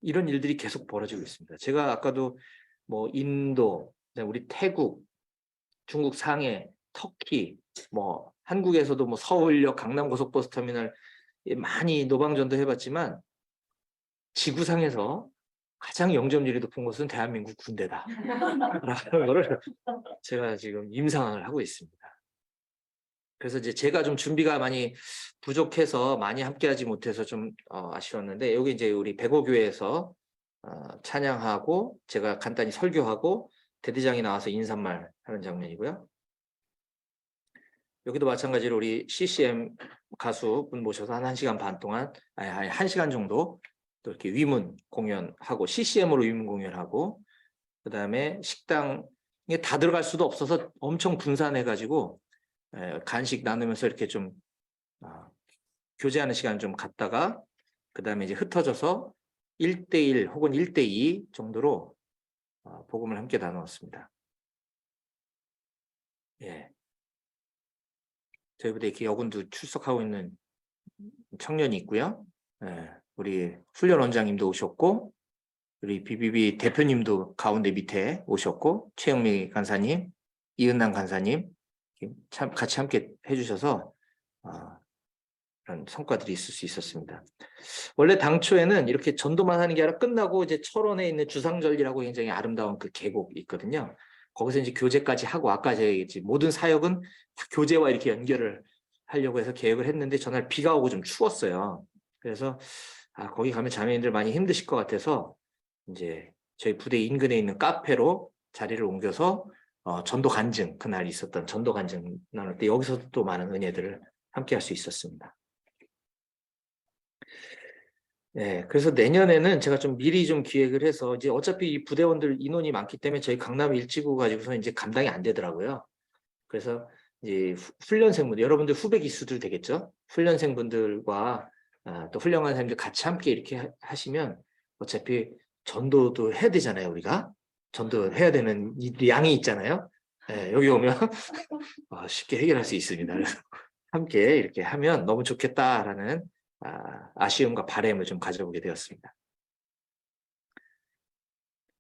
이런 일들이 계속 벌어지고 있습니다. 제가 아까도 뭐 인도, 우리 태국, 중국 상해, 터키, 뭐 한국에서도 뭐 서울역 강남고속버스터미널 많이 노방전도 해봤지만 지구상에서 가장 영접률이 높은 곳은 대한민국 군대다. 라는 거를 제가 지금 임상을 하고 있습니다. 그래서 이제 제가 좀 준비가 많이 부족해서 많이 함께하지 못해서 좀 아쉬웠는데 여기 이제 우리 백오교회에서 찬양하고 제가 간단히 설교하고 대대장이 나와서 인사말 하는 장면이고요. 여기도 마찬가지로 우리 CCM 가수분 모셔서 한 1시간 반 동안, 아니 1시간 정도 또 이렇게 위문 공연하고 CCM으로 위문 공연하고 그 다음에 식당에 다 들어갈 수도 없어서 엄청 분산해가지고 간식 나누면서 이렇게 좀 교제하는 시간 좀 갖다가 그 다음에 이제 흩어져서 1대1 혹은 1대2 정도로 복음을 함께 나누었습니다. 예. 저희 부대에 이렇게 여군도 출석하고 있는 청년이 있고요. 예. 우리 훈련 원장님도 오셨고 우리 BBB 대표님도 가운데 밑에 오셨고 최영미 간사님, 이은남 간사님 참 같이 함께 해주셔서 그런 성과들이 있을 수 있었습니다. 원래 당초에는 이렇게 전도만 하는 게 아니라 끝나고 이제 철원에 있는 주상절리라고 굉장히 아름다운 그 계곡이 있거든요. 거기서 이제 교제까지 하고 아까 제가 얘기했지 모든 사역은 다 교제와 이렇게 연결을 하려고 해서 계획을 했는데 전날 비가 오고 좀 추웠어요. 그래서 거기 가면 자매님들 많이 힘드실 것 같아서 이제 저희 부대 인근에 있는 카페로 자리를 옮겨서 전도 간증 그날 있었던 전도 간증 나눌 때 여기서도 또 많은 은혜들을 함께 할 수 있었습니다. 네, 그래서 내년에는 제가 좀 미리 좀 기획을 해서 이제 어차피 이 부대원들 인원이 많기 때문에 저희 강남 일지구 가지고서 이제 감당이 안 되더라고요. 그래서 이제 훈련생분들 여러분들 후배 기수들 되겠죠? 훈련생분들과 또 훌륭한 선생님들 같이 함께 이렇게 하시면 어차피 전도도 해야 되잖아요, 우리가. 전도 해야 되는 양이 있잖아요. 네, 여기 오면 쉽게 해결할 수 있습니다. 그래서 함께 이렇게 하면 너무 좋겠다라는 아쉬움과 바람을 좀 가져보게 되었습니다.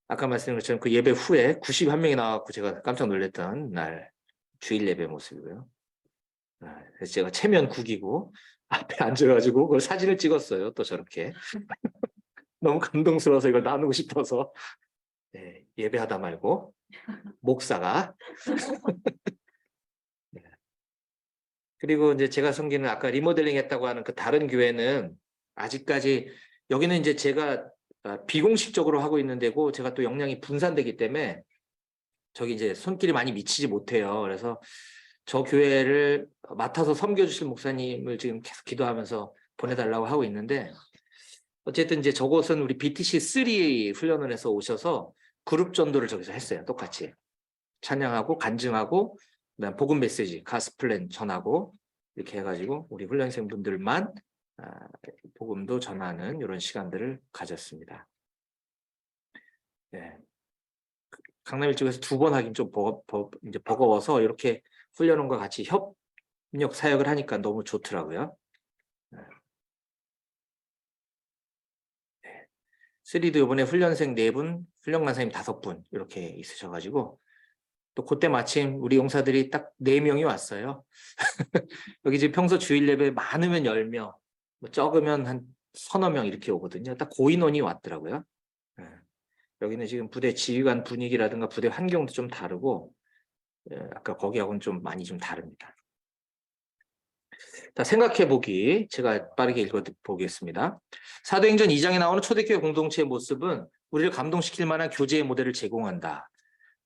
아까 말씀드린 것처럼 그 예배 후에 91명이 나와서 제가 깜짝 놀랐던 날 주일 예배 모습이고요. 그래서 제가 체면 구기고 앞에 앉아가지고 그걸 사진을 찍었어요. 또 저렇게. 너무 감동스러워서 이걸 나누고 싶어서 네, 예배하다 말고 목사가 네. 그리고 이제 제가 섬기는 아까 리모델링 했다고 하는 그 다른 교회는 아직까지 여기는 이제 제가 비공식적으로 하고 있는 데고 제가 또 역량이 분산되기 때문에 저기 이제 손길이 많이 미치지 못해요. 그래서 저 교회를 맡아서 섬겨주실 목사님을 지금 계속 기도하면서 보내달라고 하고 있는데 어쨌든 이제 저곳은 우리 BTC3 훈련을 해서 오셔서 그룹 전도를 저기서 했어요. 똑같이. 찬양하고 간증하고 그다음 복음 메시지, 가스플랜 전하고 이렇게 해가지고 우리 훈련생분들만 복음도 전하는 이런 시간들을 가졌습니다. 네. 강남 쪽에서 2번 하긴 좀 이제 버거워서 이렇게 훈련원과 같이 협력 사역을 하니까 너무 좋더라고요. 네. 3도 이번에 훈련생 4분, 훈련 간사님 5분 이렇게 있으셔가지고 또 그때 마침 우리 용사들이 딱 4명이 왔어요. 여기 지금 평소 주일 예배 많으면 10명, 뭐 적으면 한 서너 명 이렇게 오거든요. 딱 그 인원이 왔더라고요. 네. 여기는 지금 부대 지휘관 분위기라든가 부대 환경도 좀 다르고 아까 거기하고는 좀 많이 좀 다릅니다. 자, 생각해보기 제가 빠르게 읽어보겠습니다. 사도행전 2장에 나오는 초대교회 공동체의 모습은 우리를 감동시킬 만한 교제의 모델을 제공한다.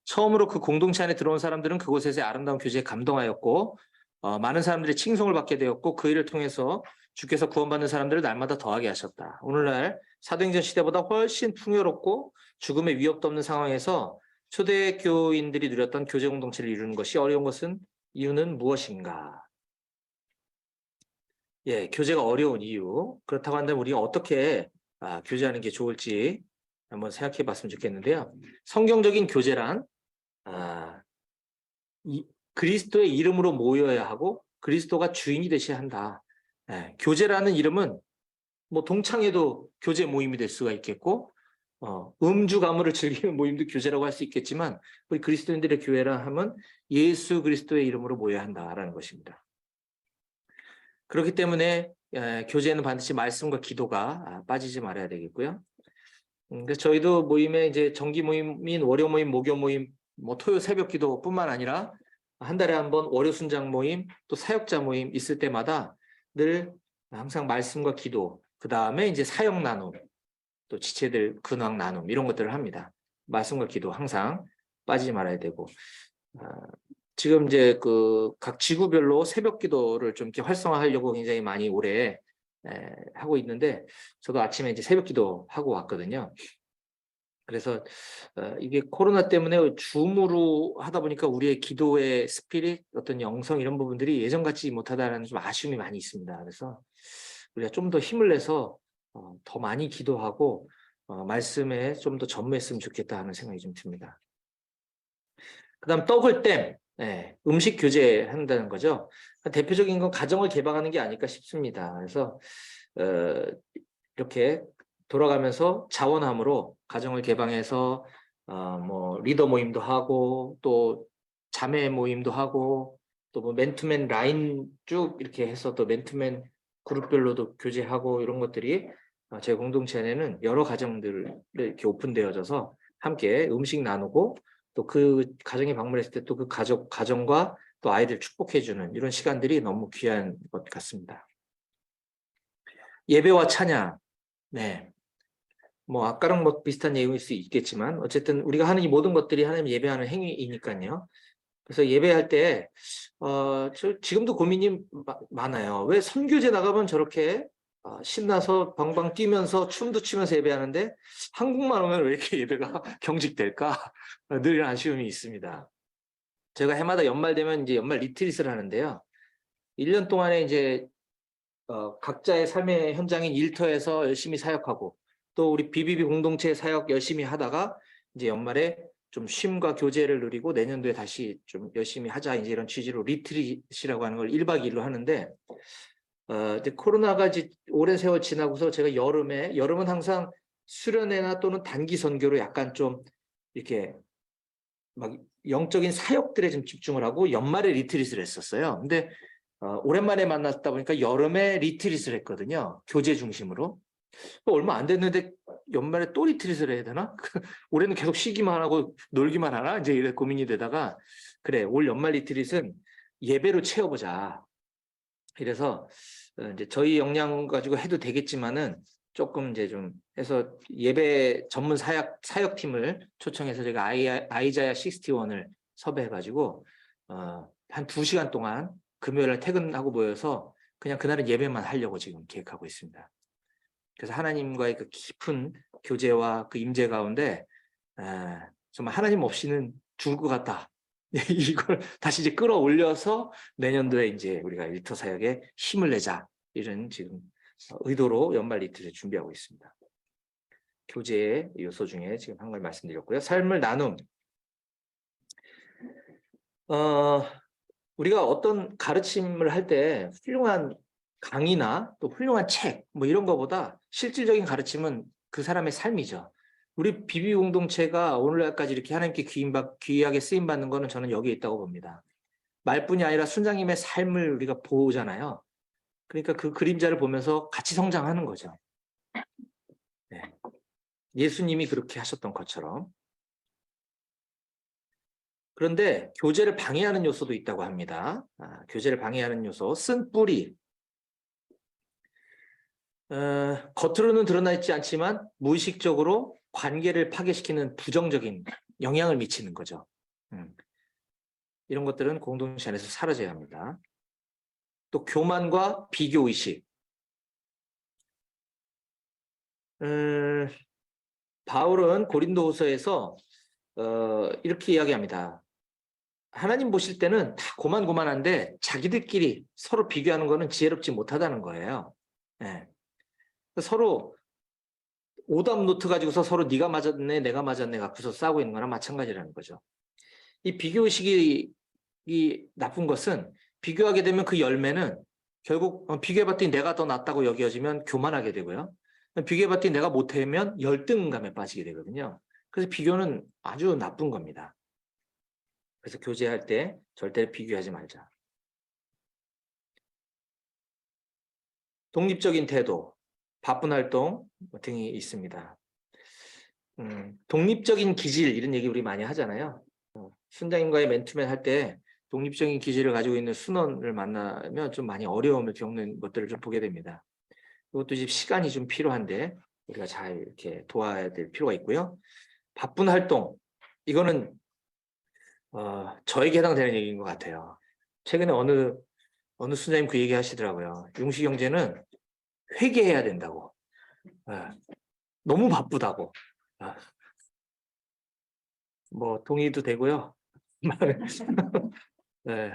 처음으로 그 공동체 안에 들어온 사람들은 그곳에서의 아름다운 교제에 감동하였고 많은 사람들이 칭송을 받게 되었고 그 일을 통해서 주께서 구원받는 사람들을 날마다 더하게 하셨다. 오늘날 사도행전 시대보다 훨씬 풍요롭고 죽음의 위협도 없는 상황에서 초대교인들이 누렸던 교제 공동체를 이루는 것이 어려운 것은 이유는 무엇인가? 예, 교제가 어려운 이유. 그렇다고 한다면 우리가 어떻게 교제하는 게 좋을지 한번 생각해 봤으면 좋겠는데요. 성경적인 교제란 그리스도의 이름으로 모여야 하고 그리스도가 주인이 되셔야 한다. 예, 교제라는 이름은 뭐 동창회도 교제 모임이 될 수가 있겠고 음주 가무를 즐기는 모임도 교제라고 할 수 있겠지만 우리 그리스도인들의 교회라 하면 예수 그리스도의 이름으로 모여야 한다라는 것입니다. 그렇기 때문에 교제는 반드시 말씀과 기도가 빠지지 말아야 되겠고요. 그래서 저희도 모임에 이제 정기 모임인 월요 모임, 목요 모임, 뭐 토요 새벽 기도뿐만 아니라 한 달에 한 번 월요 순장 모임, 또 사역자 모임 있을 때마다 늘 항상 말씀과 기도, 그 다음에 이제 사역 나눔, 또 지체들 근황 나눔 이런 것들을 합니다. 말씀과 기도 항상 빠지지 말아야 되고 지금 이제 그 각 지구별로 새벽 기도를 좀 이렇게 활성화하려고 굉장히 많이 올해 하고 있는데 저도 아침에 이제 새벽 기도 하고 왔거든요. 그래서 이게 코로나 때문에 줌으로 하다 보니까 우리의 기도의 스피릿, 어떤 영성 이런 부분들이 예전 같지 못하다라는 좀 아쉬움이 많이 있습니다. 그래서 우리가 좀 더 힘을 내서 더 많이 기도하고 말씀에 좀 더 전무했으면 좋겠다 하는 생각이 좀 듭니다. 그다음 떡을 땜, 음식 교제한다는 거죠. 대표적인 건 가정을 개방하는 게 아닐까 싶습니다. 그래서 이렇게 돌아가면서 자원함으로 가정을 개방해서 뭐 리더 모임도 하고 또 자매 모임도 하고 또 뭐 맨투맨 라인 쭉 이렇게 해서 또 맨투맨 그룹별로도 교제하고 이런 것들이 제 공동체 안에는 여러 가정들 이렇게 오픈되어져서 함께 음식 나누고 또 그 가정에 방문했을 때 또 그 가정과 또 아이들 축복해주는 이런 시간들이 너무 귀한 것 같습니다. 예배와 찬양, 네. 뭐 아까랑 뭐 비슷한 내용일 수 있겠지만 어쨌든 우리가 하는 이 모든 것들이 하나님 예배하는 행위이니까요. 그래서 예배할 때 저 지금도 고민이 많아요. 왜 선교제 나가면 저렇게 신나서 방방 뛰면서 춤도 추면서 예배하는데 한국만 오면 왜 이렇게 예배가 경직될까? 늘 이런 아쉬움이 있습니다. 제가 해마다 연말 되면 이제 연말 리트릿을 하는데요. 1년 동안에 이제 각자의 삶의 현장인 일터에서 열심히 사역하고 또 우리 BBB 공동체 사역 열심히 하다가 이제 연말에 좀 쉼과 교제를 누리고 내년도에 다시 좀 열심히 하자 이제 이런 취지로 리트릿이라고 하는 걸 1박 2일로 하는데 이제 코로나가 이제 오랜 세월 지나고서 제가 여름은 항상 수련회나 또는 단기 선교로 약간 좀 이렇게 막 영적인 사역들에 좀 집중을 하고 연말에 리트릿을 했었어요. 근데 오랜만에 만났다 보니까 여름에 리트릿을 했거든요. 교제 중심으로. 얼마 안 됐는데 연말에 또 리트릿을 해야 되나? 올해는 계속 쉬기만 하고 놀기만 하나? 이제 이래 고민이 되다가 그래 올 연말 리트릿은 예배로 채워보자. 이래서 이제 저희 역량 가지고 해도 되겠지만은 조금 이제 좀 해서 예배 전문 사역팀을 초청해서 제가 아이자야 61을 섭외해가지고 한 2시간 동안 금요일날 퇴근하고 모여서 그냥 그날은 예배만 하려고 지금 계획하고 있습니다. 그래서 하나님과의 그 깊은 교제와 그 임재 가운데 정말 하나님 없이는 죽을 것 같다. 이걸 다시 이제 끌어올려서 내년도에 이제 우리가 일터 사역에 힘을 내자. 이런 지금 의도로 연말 리트를 준비하고 있습니다. 교제의 요소 중에 지금 한 걸 말씀드렸고요. 삶을 나눔. 우리가 어떤 가르침을 할 때 훌륭한 강의나 또 훌륭한 책, 뭐 이런 거보다 실질적인 가르침은 그 사람의 삶이죠. 우리 비비 공동체가 오늘날까지 이렇게 하나님께 귀하게 쓰임받는 거는 저는 여기에 있다고 봅니다. 말뿐이 아니라 순장님의 삶을 우리가 보잖아요. 그러니까 그 그림자를 보면서 같이 성장하는 거죠. 네. 예수님이 그렇게 하셨던 것처럼. 그런데 교제를 방해하는 요소도 있다고 합니다. 교제를 방해하는 요소, 쓴 뿌리. 겉으로는 드러나 있지 않지만 무의식적으로 관계를 파괴시키는 부정적인 영향을 미치는 거죠. 이런 것들은 공동체 안에서 사라져야 합니다. 또 교만과 비교의식. 바울은 고린도후서에서 이렇게 이야기합니다. 하나님 보실 때는 다 고만고만한데 자기들끼리 서로 비교하는 거는 지혜롭지 못하다는 거예요. 네. 서로 오답 노트 가지고서 서로 네가 맞았네 내가 맞았네 갖고서 싸우고 있는 거랑 마찬가지라는 거죠. 이 비교의식이 나쁜 것은 비교하게 되면 그 열매는 결국 비교해봤더니 내가 더 낫다고 여겨지면 교만하게 되고요. 비교해봤더니 내가 못하면 열등감에 빠지게 되거든요. 그래서 비교는 아주 나쁜 겁니다. 그래서 교제할 때 절대 비교하지 말자. 독립적인 태도, 바쁜 활동 등이 있습니다. 독립적인 기질 이런 얘기 우리 많이 하잖아요. 순장님과의 맨투맨 할 때 독립적인 기질을 가지고 있는 순원을 만나면 좀 많이 어려움을 겪는 것들을 좀 보게 됩니다. 이것도 이제 시간이 좀 필요한데 우리가 잘 이렇게 도와야 될 필요가 있고요. 바쁜 활동 이거는 저에게 해당되는 얘기인 것 같아요. 최근에 어느 순장님 그 얘기 하시더라고요. 용시경제는 회개해야 된다고. 너무 바쁘다고. 뭐 동의도 되고요. 네.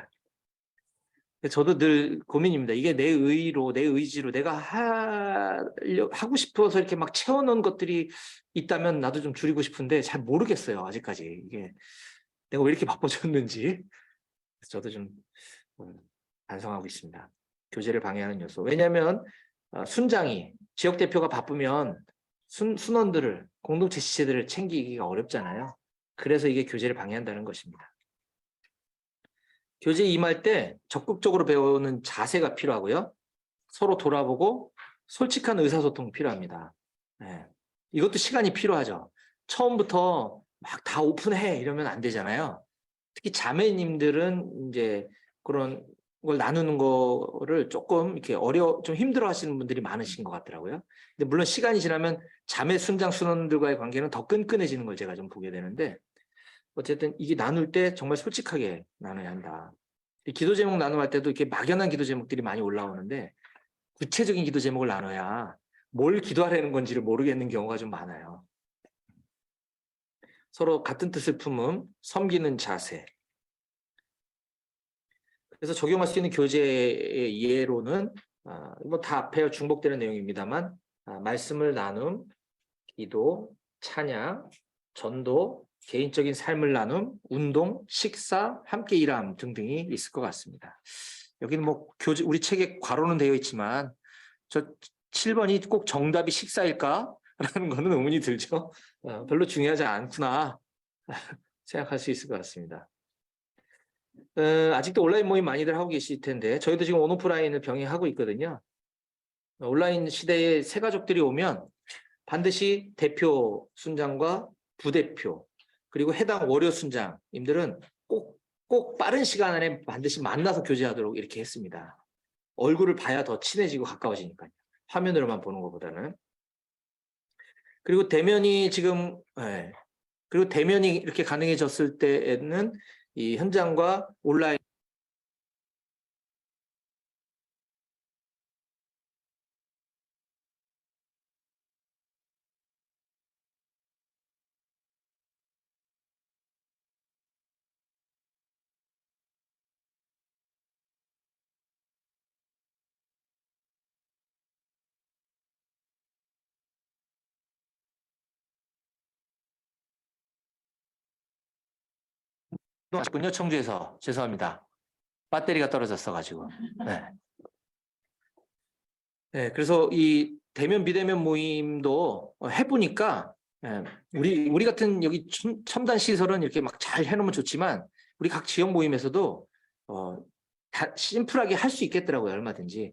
저도 늘 고민입니다. 이게 내 의로, 내 의지로 내가 하고 싶어서 이렇게 막 채워놓은 것들이 있다면 나도 좀 줄이고 싶은데 잘 모르겠어요. 아직까지. 이게 내가 왜 이렇게 바빠졌는지. 저도 좀 반성하고 있습니다. 교제를 방해하는 요소. 왜냐하면 순장이, 지역 대표가 바쁘면 순원들을, 공동체 지체들을 챙기기가 어렵잖아요. 그래서 이게 교제를 방해한다는 것입니다. 교제에 임할 때 적극적으로 배우는 자세가 필요하고요. 서로 돌아보고 솔직한 의사소통 필요합니다. 네. 이것도 시간이 필요하죠. 처음부터 막 다 오픈해 이러면 안 되잖아요. 특히 자매님들은 이제 그런 걸 나누는 거를 조금 이렇게 좀 힘들어 하시는 분들이 많으신 것 같더라고요. 근데 물론 시간이 지나면 자매 순장 순원들과의 관계는 더 끈끈해지는 걸 제가 좀 보게 되는데 어쨌든 이게 나눌 때 정말 솔직하게 나눠야 한다. 기도 제목 나눔할 때도 이렇게 막연한 기도 제목들이 많이 올라오는데 구체적인 기도 제목을 나눠야 뭘 기도하라는 건지를 모르겠는 경우가 좀 많아요. 서로 같은 뜻을 품음, 섬기는 자세. 그래서 적용할 수 있는 교제의 예로는 뭐 다 앞에 중복되는 내용입니다만 말씀을 나눔, 기도, 찬양, 전도, 개인적인 삶을 나눔, 운동, 식사, 함께 일함 등등이 있을 것 같습니다. 여기는 뭐 우리 책에 괄호는 되어 있지만 저 7번이 꼭 정답이 식사일까? 라는 거는 의문이 들죠. 별로 중요하지 않구나 생각할 수 있을 것 같습니다. 아직도 온라인 모임 많이들 하고 계실 텐데 저희도 지금 온오프라인을 병행하고 있거든요. 온라인 시대에 새 가족들이 오면 반드시 대표 순장과 부대표 그리고 해당 월요 순장님들은 꼭 빠른 시간 안에 반드시 만나서 교제하도록 이렇게 했습니다. 얼굴을 봐야 더 친해지고 가까워지니까요. 화면으로만 보는 것보다는. 그리고 대면이 그리고 대면이 이렇게 가능해졌을 때에는 이 현장과 온라인 하셨군요. 청주에서. 죄송합니다. 배터리가 떨어졌어가지고. 네. 네, 그래서 이 대면 비대면 모임도 해보니까 우리 같은 여기 첨단 시설은 이렇게 막 잘 해놓으면 좋지만 우리 각 지역 모임에서도 다 심플하게 할 수 있겠더라고요. 얼마든지.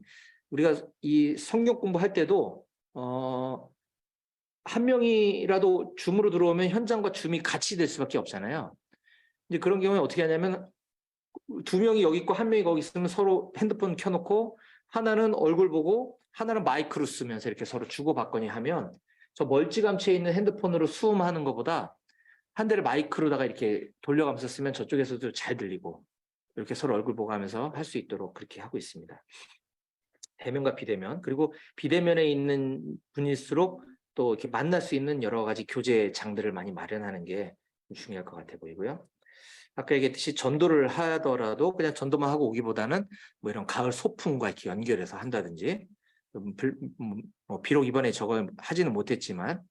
우리가 이 성경 공부할 때도 한 명이라도 줌으로 들어오면 현장과 줌이 같이 될 수밖에 없잖아요. 이제 그런 경우에 어떻게 하냐면 두 명이 여기 있고 한 명이 거기 있으면 서로 핸드폰 켜놓고 하나는 얼굴 보고 하나는 마이크로 쓰면서 이렇게 서로 주고받거니 하면 저 멀찌감치에 있는 핸드폰으로 수음하는 것보다 한 대를 마이크로다가 이렇게 돌려가면서 쓰면 저쪽에서도 잘 들리고 이렇게 서로 얼굴 보고 하면서 할 수 있도록 그렇게 하고 있습니다. 대면과 비대면, 그리고 비대면에 있는 분일수록 또 이렇게 만날 수 있는 여러 가지 교제 장들을 많이 마련하는 게 중요할 것 같아 보이고요. 아까 얘기했듯이 전도를 하더라도 그냥 전도만 하고 오기보다는 뭐 이런 가을 소풍과 이렇게 연결해서 한다든지, 비록 이번에 저거 하지는 못했지만,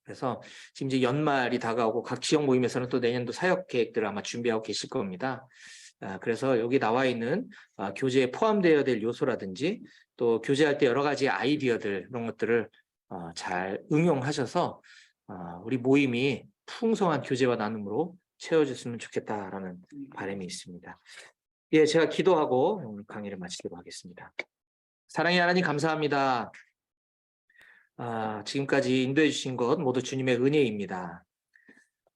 그래서 지금 이제 연말이 다가오고 각 지역 모임에서는 또 내년도 사역 계획들을 아마 준비하고 계실 겁니다. 그래서 여기 나와 있는 교재에 포함되어야 될 요소라든지 또 교제할 때 여러 가지 아이디어들, 이런 것들을 잘 응용하셔서 우리 모임이 풍성한 교제와 나눔으로 채워졌으면 좋겠다라는 바람이 있습니다. 예, 제가 기도하고 오늘 강의를 마치도록 하겠습니다. 사랑의 하나님 감사합니다. 지금까지 인도해 주신 것 모두 주님의 은혜입니다.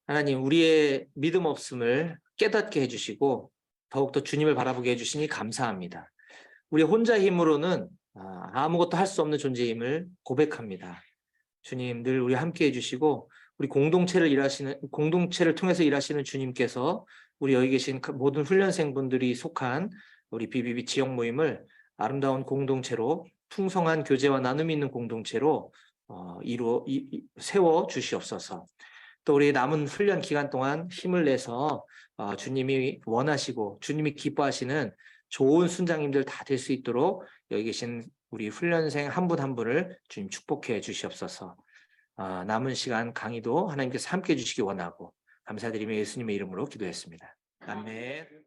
하나님, 우리의 믿음 없음을 깨닫게 해주시고 더욱더 주님을 바라보게 해주시니 감사합니다. 우리 혼자 힘으로는 아무것도 할 수 없는 존재임을 고백합니다. 주님, 늘 우리 함께 해주시고 우리 공동체를 통해서 일하시는 주님께서 우리 여기 계신 모든 훈련생분들이 속한 우리 BBB 지역 모임을 아름다운 공동체로, 풍성한 교제와 나눔이 있는 공동체로 세워 주시옵소서. 또 우리 남은 훈련 기간 동안 힘을 내서 주님이 원하시고 주님이 기뻐하시는 좋은 순장님들 다 될 수 있도록 여기 계신 우리 훈련생 한 분 한 분을 주님 축복해 주시옵소서. 남은 시간 강의도 하나님께서 함께 해주시기 원하고 감사드리며 예수님의 이름으로 기도했습니다. 아멘.